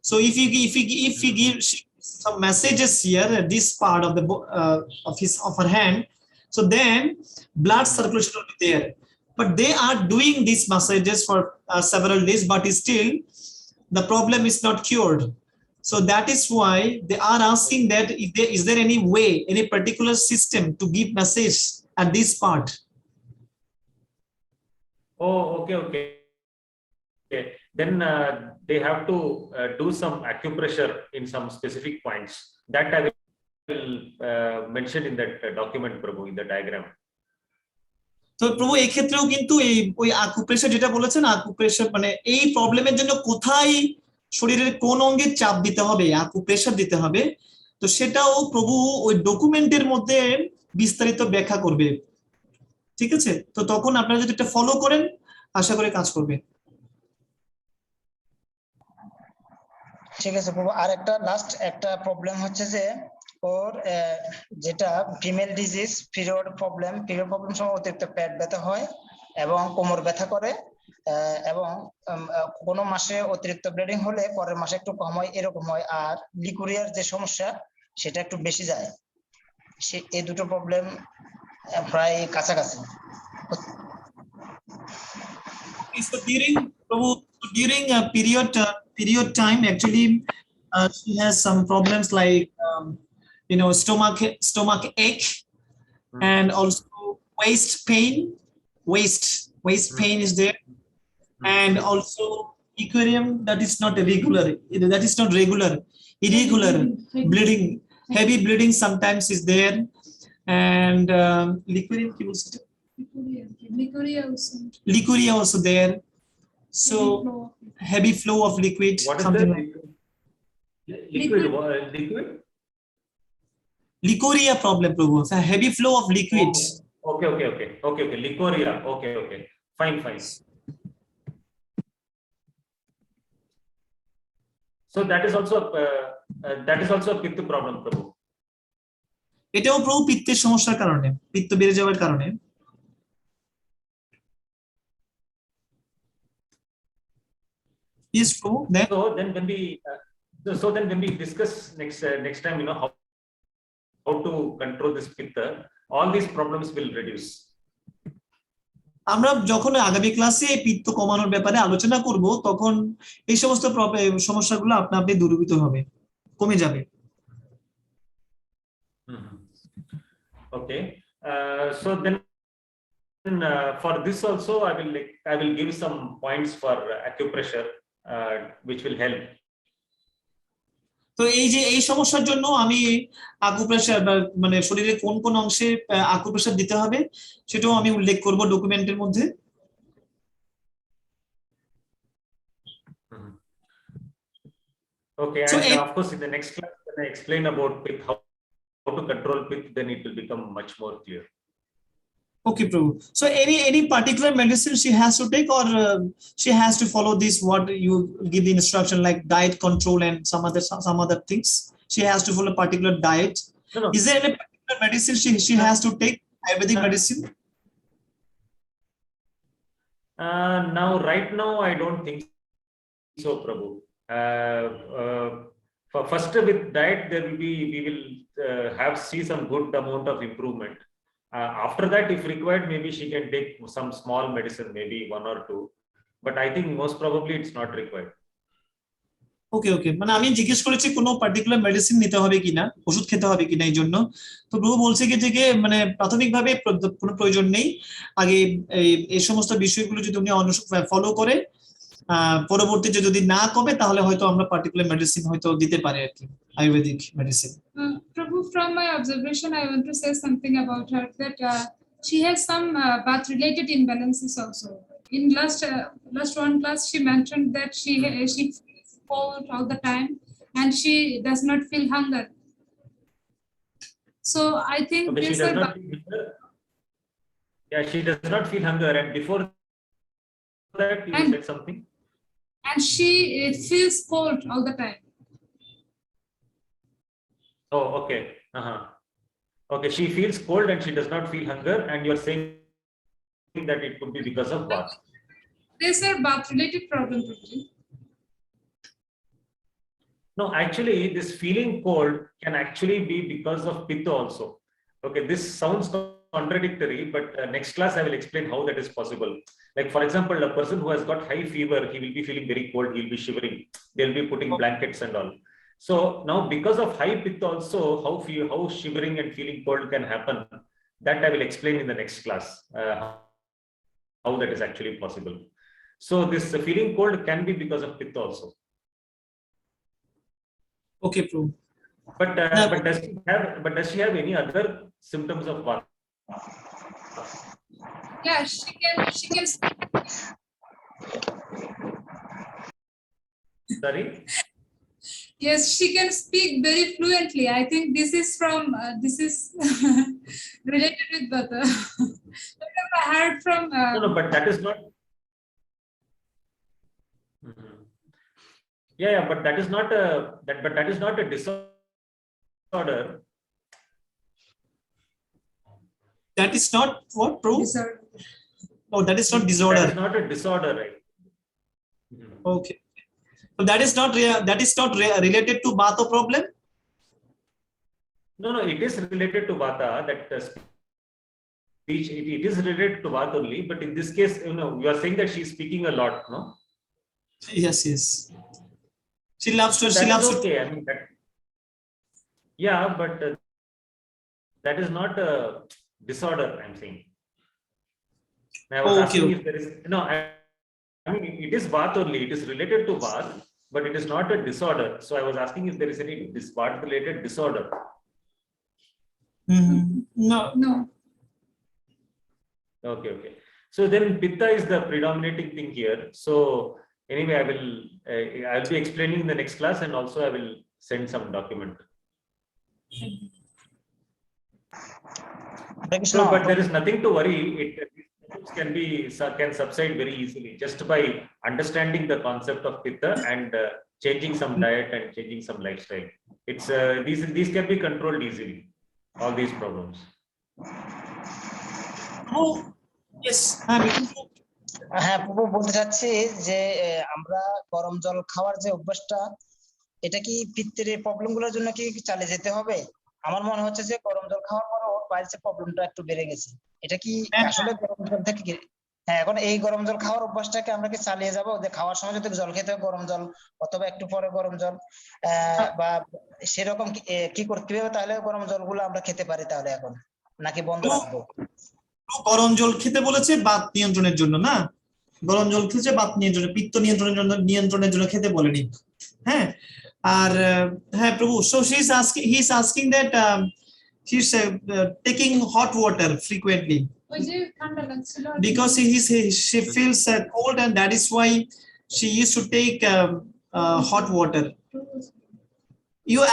So if you give some messages here at this part of the of her hand, so then blood circulation will be there. But they are doing these massages for several days, but still the problem is not cured. So that is why they are asking that is there any way, any particular system to give massage at this part? Oh, okay. Then they have to do some acupressure in some specific points. That I will mention in that document, Prabhu, in the diagram. তো প্রভু এই ক্ষেত্রেও কিন্তু এই ওই acupressure যেটা বলেছেন, acupressure মানে এই প্রবলেমের জন্য কোথায় শরীরের কোন অঙ্গে চাপ দিতে হবে, আকুপ্রেশার দিতে হবে, তো সেটাও প্রভু ওই ডকুমেন্টের মধ্যে বিস্তারিত ব্যাখ্যা করবে। ঠিক আছে, তো তখন আপনারা যদি এটা ফলো করেন আশা করি কাজ করবে। ঠিক আছে প্রভু। আর একটা লাস্ট একটা প্রবলেম হচ্ছে যে ওর যেটা ফিমেল ডিজিজ পিরিয়ড প্রবলেম সময় অতিরিক্ত পেট ব্যথা হয় এবং কোমর ব্যথা করে, এবং কোনো মাসে অতিরিক্ত ব্লিডিং হলে পরের মাসে একটু কম হয়, এরকম হয়। আর লিকুরিয়ার যে সমস্যা সেটা একটু বেশি যায়। এই দুটো প্রবলেম প্রায় কাছাকাছি। So during a period time, actually, she has some problems like stomach ache, and also waist pain. Waist pain is there, and also equilibrium that is not regular. Irregular bleeding, heavy bleeding sometimes is there, and liquoria also there. So heavy flow of liquid, What is something the like liquid? Liquid? liquoria problem, Prabhu. So heavy flow of liquid. Okay. Licoria. Okay. Fine. So that is also a pitta problem, Prabhu. এটাও প্রভু পিত্তের সমস্যার কারণে, পিত্ত বেড়ে যাওয়ার কারণে। Yes, Prabhu. So then when we discuss next time, how to control this pitta, all these problems will reduce. আমরা যখন আগামী ক্লাসে পিত্ত কমানোর ব্যাপারে আলোচনা করব, তখন এই সমস্ত সমস্যাগুলো আপনা আপনি দূরীভূত হবে, কমে যাবে। Okay. So then for this also I will give some points for acupressure which will help. তো এই সমস্যার জন্য আমি আকুপ্রেশার মানে শরীরের কোন কোন অংশে আকুপ্রেশার দিতে হবে সেটাও আমি উল্লেখ করব ডকুমেন্টের মধ্যে। Okay, and of course in the next class when I explain about pitta, how to control pitta, then it will become much more clear. Okay, Prabhu. So any particular medicine she has to take, or she has to follow this what you give the instruction like diet control and some other things? She has to follow a particular diet. No. Is there any particular medicine she has to take, Ayurvedic medicine? Now right now I don't think so, Prabhu. First with diet we will see some good amount of improvement. After that, if required, maybe she can take some small medicine, maybe 1 or 2, but I think most probably it's not required. Okay, মানে আমি জিজ্ঞেস করেছি কোনো particular medicine নিতে হবে কিনা, ওষুধ খেতে হবে কিনা এই জন্য। তো প্রভু বলছে কি যে মানে প্রাথমিকভাবে কোনো প্রয়োজন নেই, আগে এই সমস্ত বিষয়গুলো যদি উনি ফলো করে পরবর্তীতে যদি না কমে তাহলে হয়তো আমরা পার্টিকুলার মেডিসিন হয়তো দিতে পারি আর কি, Ayurvedic medicine. Prabhu, from my observation, I want to say something about her, that she has some bath-related imbalances also. In last one class, she mentioned that she feels cold all the time and she does not feel hunger. So I think Okay, she does not feel hunger. Yeah, she does not feel hunger, and before that you said something. And she feels cold all the time. Oh, okay. Okay, she feels cold and she does not feel hunger, and you're saying that it could be because of bath. These are bath-related problems, probably. No, actually, this feeling cold can actually be because of pitta also. Okay, this sounds contradictory, but next class I will explain how that is possible. Like for example, a person who has got high fever, he will be feeling very cold, he will be shivering, they'll be putting blankets and all. So now because of high pitta also, how shivering and feeling cold can happen, that I will explain in the next class, how that is actually possible. So this feeling cold can be because of pitta also. Okay, Prabhu. But does she have any other symptoms of bath? Yeah, she can Sorry? Yes, she can speak very fluently. I think this is related with Bata. I heard from. No, but that is not. Yeah, but that is not a disorder. That is not what, Prabhu? Disorder. Oh, that is not That disorder. is not a disorder, right? Okay. So that is not related to Vata problem. No, it is related to Vata. That speech, it is related to Vata only. But in this case, you are saying that she is speaking a lot, no? Yes, yes. She loves to. That She is loves to. okay. I mean, yeah, but that is not a disorder, I'm saying. I was Okay. asking if there is I mean it is Vata only. It is related to Vata, but it is not a disorder. So I was asking if there is any Vata related disorder. No. No. Okay. So then Pitta is the predominating thing here. So anyway, I'll be explaining in the next class, and also I will send some document. So, but there is nothing to worry. It can subside very easily just by understanding the concept of Pitta and changing some diet and changing some lifestyle. It's these can be controlled easily. All these problems. Oh, yes. হ্যাঁ প্রভু বলতে চাচ্ছি যে আমরা গরম জল খাওয়ার যে অভ্যাসটা এটা কি পিত্তের এই প্রবলেম গুলোর জন্য কি চালিয়ে যেতে হবে? আমার মনে হচ্ছে যে গরম জল খাওয়ার পর ওর পাইলসের প্রবলেমটা একটু বেড়ে গেছে। এটা কি আসলে গরম জল থেকে হ্যাঁ এখন এই গরম জল খাওয়ার অভ্যাসটাকে আমরা কি চালিয়ে যাবো যে খাওয়ার সময় যদি জল খেতে হয় গরম জল অথবা একটু পরে গরম জল বা সেরকম কি করতে হবে তাহলে গরম জলগুলো আমরা খেতে পারি তাহলে এখন নাকি বন্ধ রাখবো? গরম জল খেতে বলেছে বাত নিয়ন্ত্রণের জন্য না, গরম জল খেতে বাত নিয়ন্ত্রণের পিত্ত নিয়ন্ত্রণের জন্য খেতে বলেনি। হ্যাঁ আর হ্যাঁ প্রভু, so he is asking that she's taking hot water frequently because she feels cold and that is why she used to take hot water.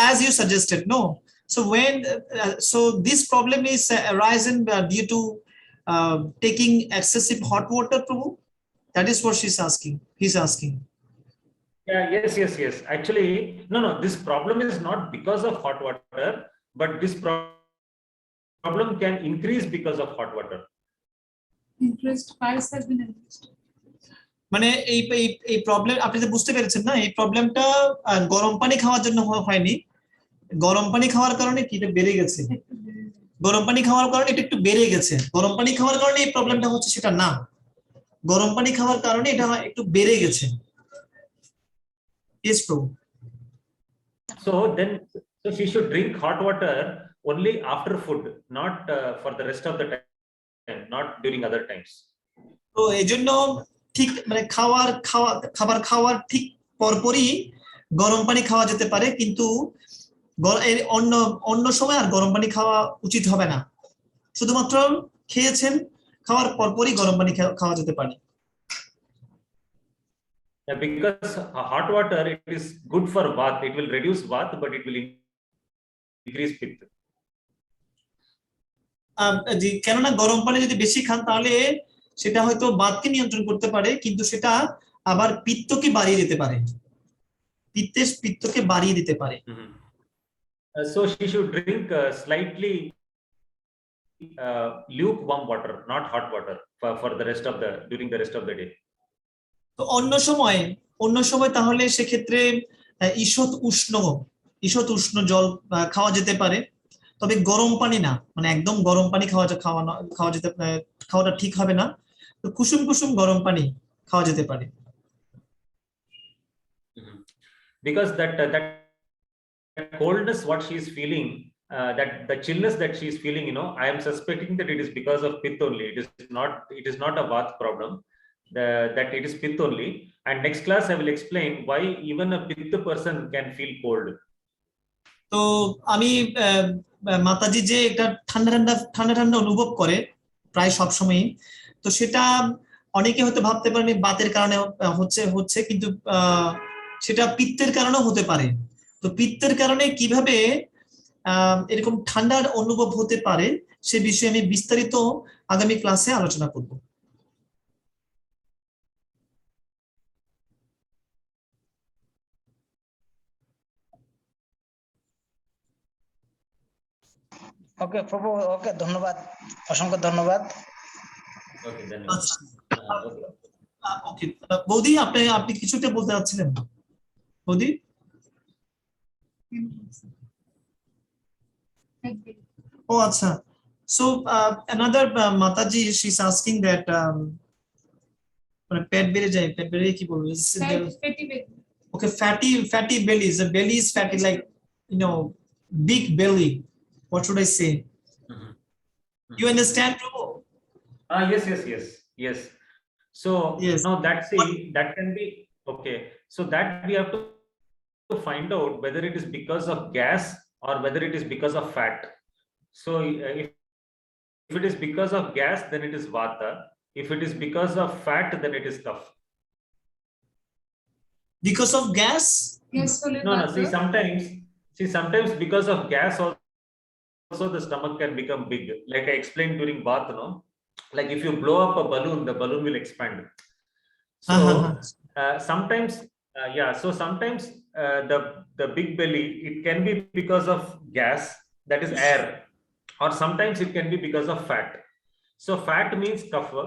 As you suggested, no? So so this problem is arisen due to taking excessive hot water, Prabhu? That is what he's asking. Yeah, yes. Actually, no. This problem is not because of hot water, but this problem can increase because of hot water. Increased, price has been increased. মানে এই problem আপনি তো বুঝতে পেরেছেন না, এই প্রবলেমটা গরম পানি খাওয়ার জন্য হয়নি, গরম পানি খাওয়ার কারণে কি এটা বেড়ে গেছে, গরম পানি খাওয়ার কারণে এটা একটু বেড়ে গেছে, গরম পানি খাওয়ার কারণে এই প্রবলেমটা হচ্ছে সেটা না, গরম পানি খাওয়ার কারণে এটা একটু বেড়ে গেছে। Yes, Prabhu. So she should drink hot water only after food, not for the rest of the time, not during other times. তো এইজন্য ঠিক মানে খাবার খাওয়ার ঠিক পরপরই গরম পানি খাওয়া যেতে পারে, কিন্তু অন্য সময় আর গরম পানি খাওয়া উচিত হবে না, শুধুমাত্র খেয়েছেন খাওয়ার পরপরই গরম পানি খাওয়া যেতে পারে। Yeah, because hot water, it is good for bath. It will reduce bath, but it will increase pitta. কেননা গরম পানি যদি বেশি খান তাহলে সেটা হয়তো বাতকে নিয়ন্ত্রণ করতে পারে, কিন্তু সেটা আবার পিত্তকে বাড়িয়ে দিতে পারে, পিত্তকে বাড়িয়ে দিতে পারে। So she should drink slightly lukewarm water, not hot water, for the rest of during the rest of the day. তো অন্য সময় তাহলে সেক্ষেত্রে ঈষৎ উষ্ণ জল খাওয়া যেতে পারে, তবে গরম পানি না, মানে একদম গরম পানি খাওয়াটা ঠিক হবে না, তো কুসুম গরম পানি খাওয়া যেতে পারে। Because that coldness what she is feeling, that the chillness that she is feeling, I am suspecting that it is because of pitta only. It is not a bath problem, that it is pitta only. And next class I will explain why even a pitta person can feel cold. তো আমি মাতাজি যে একটা ঠান্ডা অনুভব করে প্রায় সব সময়, তো সেটা অনেকে হয়তো ভাবতে পারেন বাতের কারণে হচ্ছে, কিন্তু সেটা পিত্তের কারণেও হতে পারে। তো পিত্তের কারণে কিভাবে এরকম ঠান্ডার অনুভব হতে পারে সে বিষয়ে আমি বিস্তারিত আগামী ক্লাসে আলোচনা করব। ওকে প্রভু, ওকে, ধন্যবাদ, অসংখ্য ধন্যবাদ। Okay, ধন্যবাদ। আচ্ছা Okay. ওকে বৌদি, আপনি আপনি কিছুটা বলতে চাচ্ছিলেন বৌদি? Oh, acha. So another Mataji, she's asking that পেট বেড়ে যায়, পেট বেড়ে কি বলবো? Fatty belly. Okay, fatty bellies. The belly is fatty, like big belly. What should I say? Mhm. You understand, Prabhu? Yes. So Yes. now that can be okay. So that we have to find out whether it is because of gas or whether it is because of fat. So if it is because of gas, then it is vata. If it is because of fat, then it is kapha. Because of gas? Yes, No. See, sometimes because of gas also the stomach can become big. Like I explained during bath, no? Like if you blow up a balloon, the balloon will expand. So sometimes, So sometimes the big belly, it can be because of gas, that is air, or sometimes it can be because of fat. So fat means kapha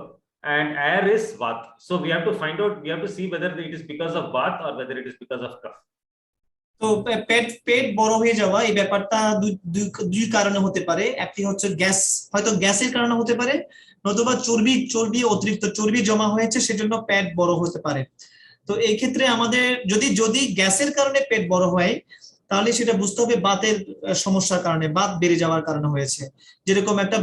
and air is vata. So we have to find out. We have to see whether it is because of vata or whether it is because of kapha. তো পেট বড় হয়ে যাওয়া এই ব্যাপারটা দুই কারণে হতে পারে। একটি হচ্ছে গ্যাস, হয়তো গ্যাসের কারণে হতে পারে, নতুবা চর্বি অতিরিক্ত চর্বি জমা হয়েছে সেজন্য পেট বড় হতে পারে। তো এই ক্ষেত্রে আমাদের যদি গ্যাসের কারণে পেট বড় হয়, তাহলে সেটা বুঝতে হবে বাতের সমস্যার কারণে, বাত বেড়ে যাওয়ার কারণে হয়েছে। যেরকম একটা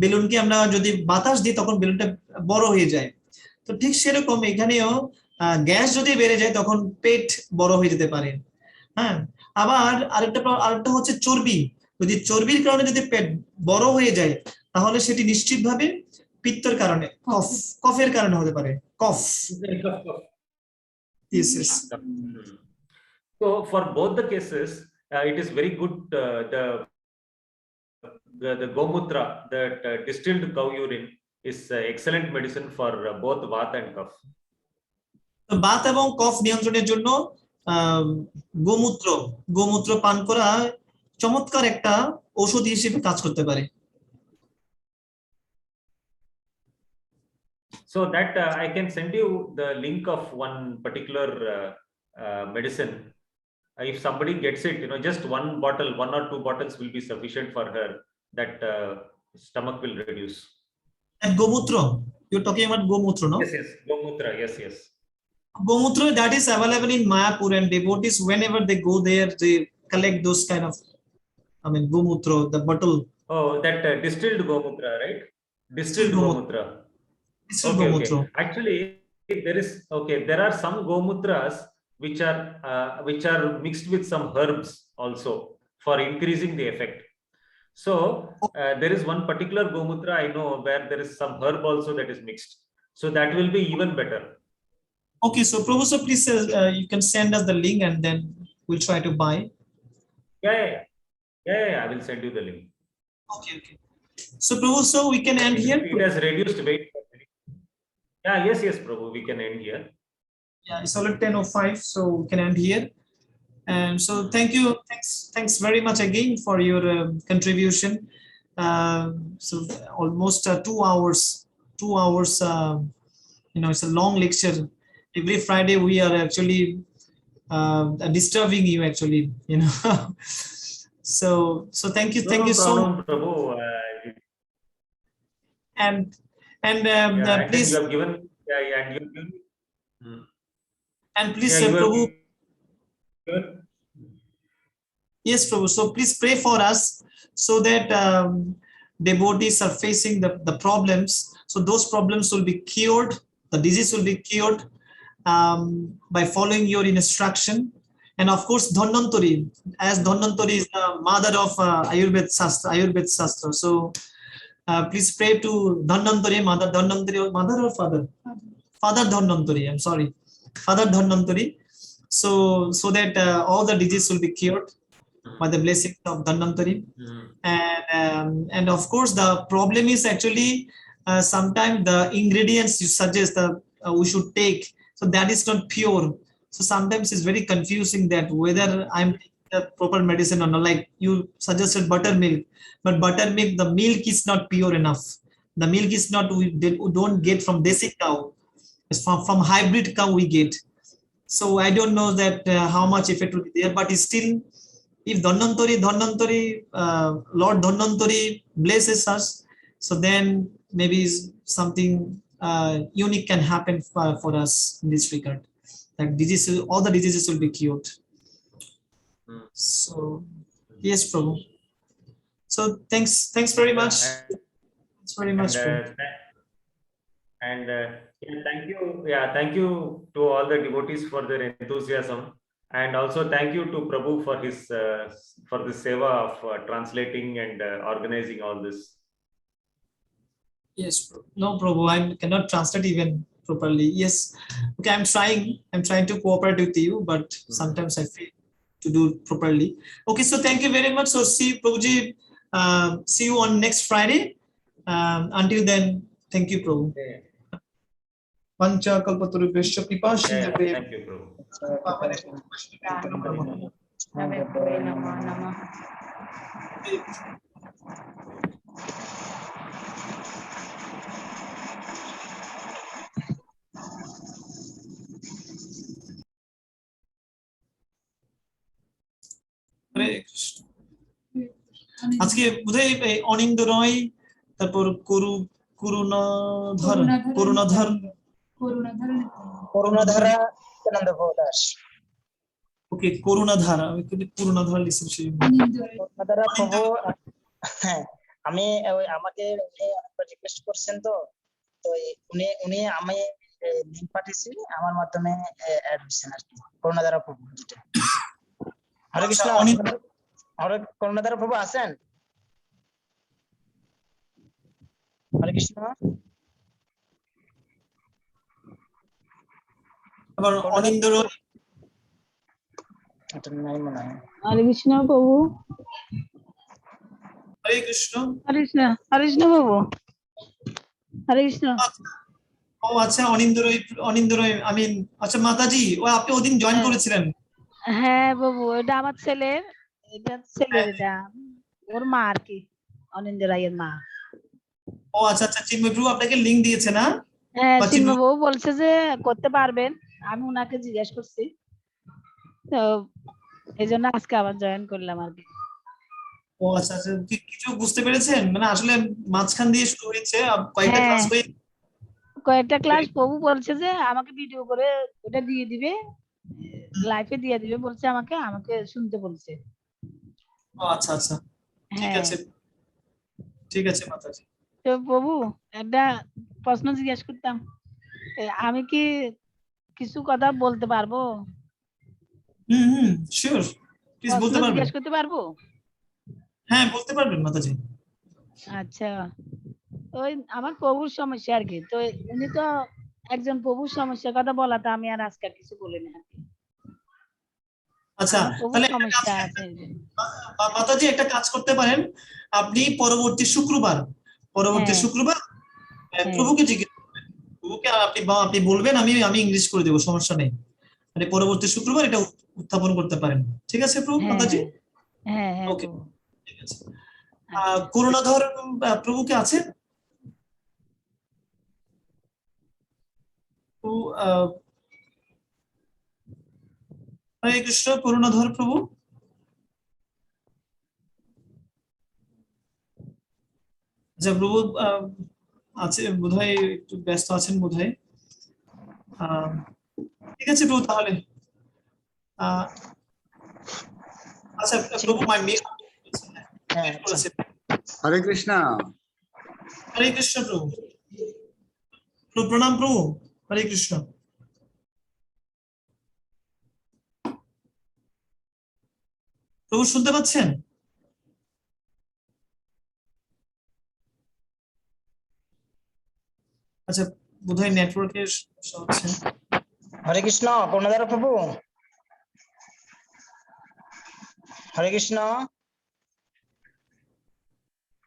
বেলুনকে আমরা যদি বাতাস দিই তখন বেলুনটা বড় হয়ে যায়। তো ঠিক সেরকম এখানেও গ্যাস যদি বেড়ে যায় তখন পেট বড় হয়ে যেতে পারে। হ্যাঁ, আবার আরেকটা হচ্ছে চর্বি। যদি চর্বির কারণে যদি পেট বড় হয়ে যায় তাহলে সেটি নিশ্চিতভাবে পিত্তের কারণে, কফের কারণে হতে পারে। কফ। Yes. So for both the cases, it is very good. The gomutra, that distilled cow urine, is excellent medicine for both vata and kapha. Baat এবং কফ নিয়ন্ত্রণের জন্য গোমূত্র পান করা চমৎকার একটা ঔষধ হিসেবে কাজ করতে পারে। So that I can send you the link of one particular medicine. If somebody gets it, just one bottle, 1 or 2 bottles will be sufficient for her. That stomach will reduce. And gomutra, you're talking about gomutra, no? Yes, gomutra. Yes. Gomutra, that is available in Mayapur, and devotees, whenever they go there, they collect those kind of, gomutra, the bottle. Oh, that distilled gomutra, right? Distilled gomutra. Okay. Actually, there are some gomutras which are mixed with some herbs also for increasing the effect. So there is one particular gomutra I know where there is some herb also that is mixed. So that will be even better. Okay, so Professor, please you can send us the link and then we'll try to buy. Yeah, I will send you the link. Okay. So Professor, we can end here. It has reduced weight. Yeah, yes, Prabhu, we can end here. Yeah, it's already 10:05, so we can end here. And so thanks very much again for your contribution. So almost 2 hours. It's a long lecture. Every Friday we are actually disturbing you, actually. So thank you so much. Prabhu. And please, you have given, and please, Prabhu. Yes, Prabhu. So please pray for us so that devotees are facing the problems. So those problems will be cured. The disease will be cured by following your instruction. And of course, Dhanvantari, as Dhanvantari is the mother of Ayurveda Shastra. So please pray to Dhanvantari, mother or father? Father Dhanvantari, I'm sorry. Father Dhanvantari. So that all the disease will be cured by the blessings of Dhanvantari. And of course, the problem is actually sometimes the ingredients you suggest we should take, so that is not pure. So sometimes it's very confusing that whether I'm taking the proper medicine or not. Like you suggested buttermilk, but buttermilk, the milk is not pure enough. The milk is not, we don't get from basic cow. It's from hybrid cow we get. So I don't know that how much effect will be there, but it's still, if Dhanvantari, Lord Dhanvantari blesses us, so then maybe something unique can happen for us in this regard. Like diseases, all the diseases will be cured. So yes, Prabhu. So thanks very much. Thanks very much, Prabhu. And thank you to all the devotees for their enthusiasm, and also thank you to Prabhu for his for the seva of translating and organizing all this. Yes, no, Prabhu, I cannot translate even properly. Yes, okay, I'm trying to cooperate with you, but sometimes I fail to do it properly. Okay, so thank you very much. So see, Prabhuji, see you on next Friday. Until then, thank you, Prabhu. Pancha kalpatarubhyascha kripa sindhave. Thank you, Prabhu. হরে কৃষ্ণ। আজকে বোধহয় অনিন্দ রয়, তারপর করুণাধর করুণাধারা নিত্যানন্দ দাস। ওকে, করুণাধার, আমি কিন্তু করুণাধার লিখেছি। করুণাধারা প্রভু, হ্যাঁ আমি আমাকে উনি অনেকবার রিকোয়েস্ট করছেন, তো উনি আমি লিংক পাঠিয়েছি, আমার মাধ্যমে অ্যাড হয়েছেন আর কি। করুণাধারা প্রভু যেটা। হরে কৃষ্ণ। হরে করুণাধারা প্রভু আছেন? হরে কৃষ্ণ। আবার অনিন্দ রয়, এটা নাই মনে হয়। হরে কৃষ্ণ প্রভু। হরে কৃষ্ণ। হরে কৃষ্ণ, হরে কৃষ্ণ প্রভু। হরে কৃষ্ণ। ও আচ্ছা, অনিন্দ রয়, আমি আচ্ছা মাতাজি, ও আপনি ওদিন জয়েন করেছিলেন? হ্যাঁ প্রভু, এটা আমার ছেলের, এটা ওর মা আর কি, অনিন্দ রায়ের মা। ও আচ্ছা আচ্ছা, চিন্ময় প্রভু আপনাকে লিংক দিয়েছে না? হ্যাঁ, চিন্ময় বাবু বলছে যে করতে পারবেন, আমি ওনাকে জিজ্ঞেস করছি, তো এই জন্য আজকে আবার জয়েন করলাম আর কি। ও আচ্ছা আচ্ছা, কিছু বুঝতে পেরেছেন? মানে আসলে মাঝখান দিয়ে শুরু হয়েছে, কয়েকটা ক্লাস হয়ে, কয়েকটা ক্লাস প্রভু বলছে যে আমাকে ভিডিও করে ওটা দিয়ে দিবে, লাইভে দিয়ে দিবে বলছে, আমাকে শুনতে বলছে। ও আচ্ছা আচ্ছা, ঠিক আছে ঠিক আছে মাতাজি। তো প্রভু একটা প্রশ্ন জিজ্ঞেস করতাম, আমি কি কিছু কথা বলতে পারবো? শিওর, প্লিজ বলতে পারবেন। জিজ্ঞেস করতে পারবো? হ্যাঁ বলতে পারবেন মাতাজি। আচ্ছা, ওই আমার প্রভুর সমস্যা আর কি, তো উনি তো একজন প্রভুর সমস্যার কথা বলাতে আমি আর আজকে কিছু বলি না। আচ্ছা, তাহলে মাতাজি একটা কাজ করতে পারেন, আপনি পরবর্তী শুক্রবার প্রভুকে জিজ্ঞেস করবেন, প্রভুকে আপনি বলবেন, আমি ইংলিশ করে দেবো, সমস্যা নেই। মানে পরবর্তী শুক্রবার এটা উত্থাপন করতে পারেন, ঠিক আছে প্রভু? মাতাজি হ্যাঁ হ্যাঁ, ওকে, ঠিক আছে। করুণাধর প্রভুকে আছে? হরে কৃষ্ণ, করুণাধর প্রভু আচ্ছা, প্রভু আছে বোধহয়, একটু ব্যস্ত আছেন বোধহয়। ঠিক আছে প্রভু, তাহলে আচ্ছা প্রভু, হরে কৃষ্ণ। হরে কৃষ্ণ প্রভু, প্রণাম প্রভু, হরে কৃষ্ণ। প্রভু শুনতে পাচ্ছেন? আচ্ছা, বোধহয় নেটওয়ার্কের সমস্যা হচ্ছে। হরে কৃষ্ণ, করুণাধারা প্রভু। হরে কৃষ্ণ,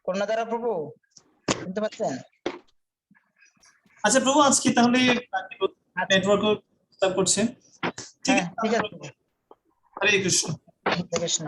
করুণাধারা প্রভু, শুনতে পাচ্ছেন? আচ্ছা প্রভু, আজকে তাহলে নেটওয়ার্ক করছে, ঠিক আছে। ঠিক আছে। হরে কৃষ্ণ। হরে কৃষ্ণ।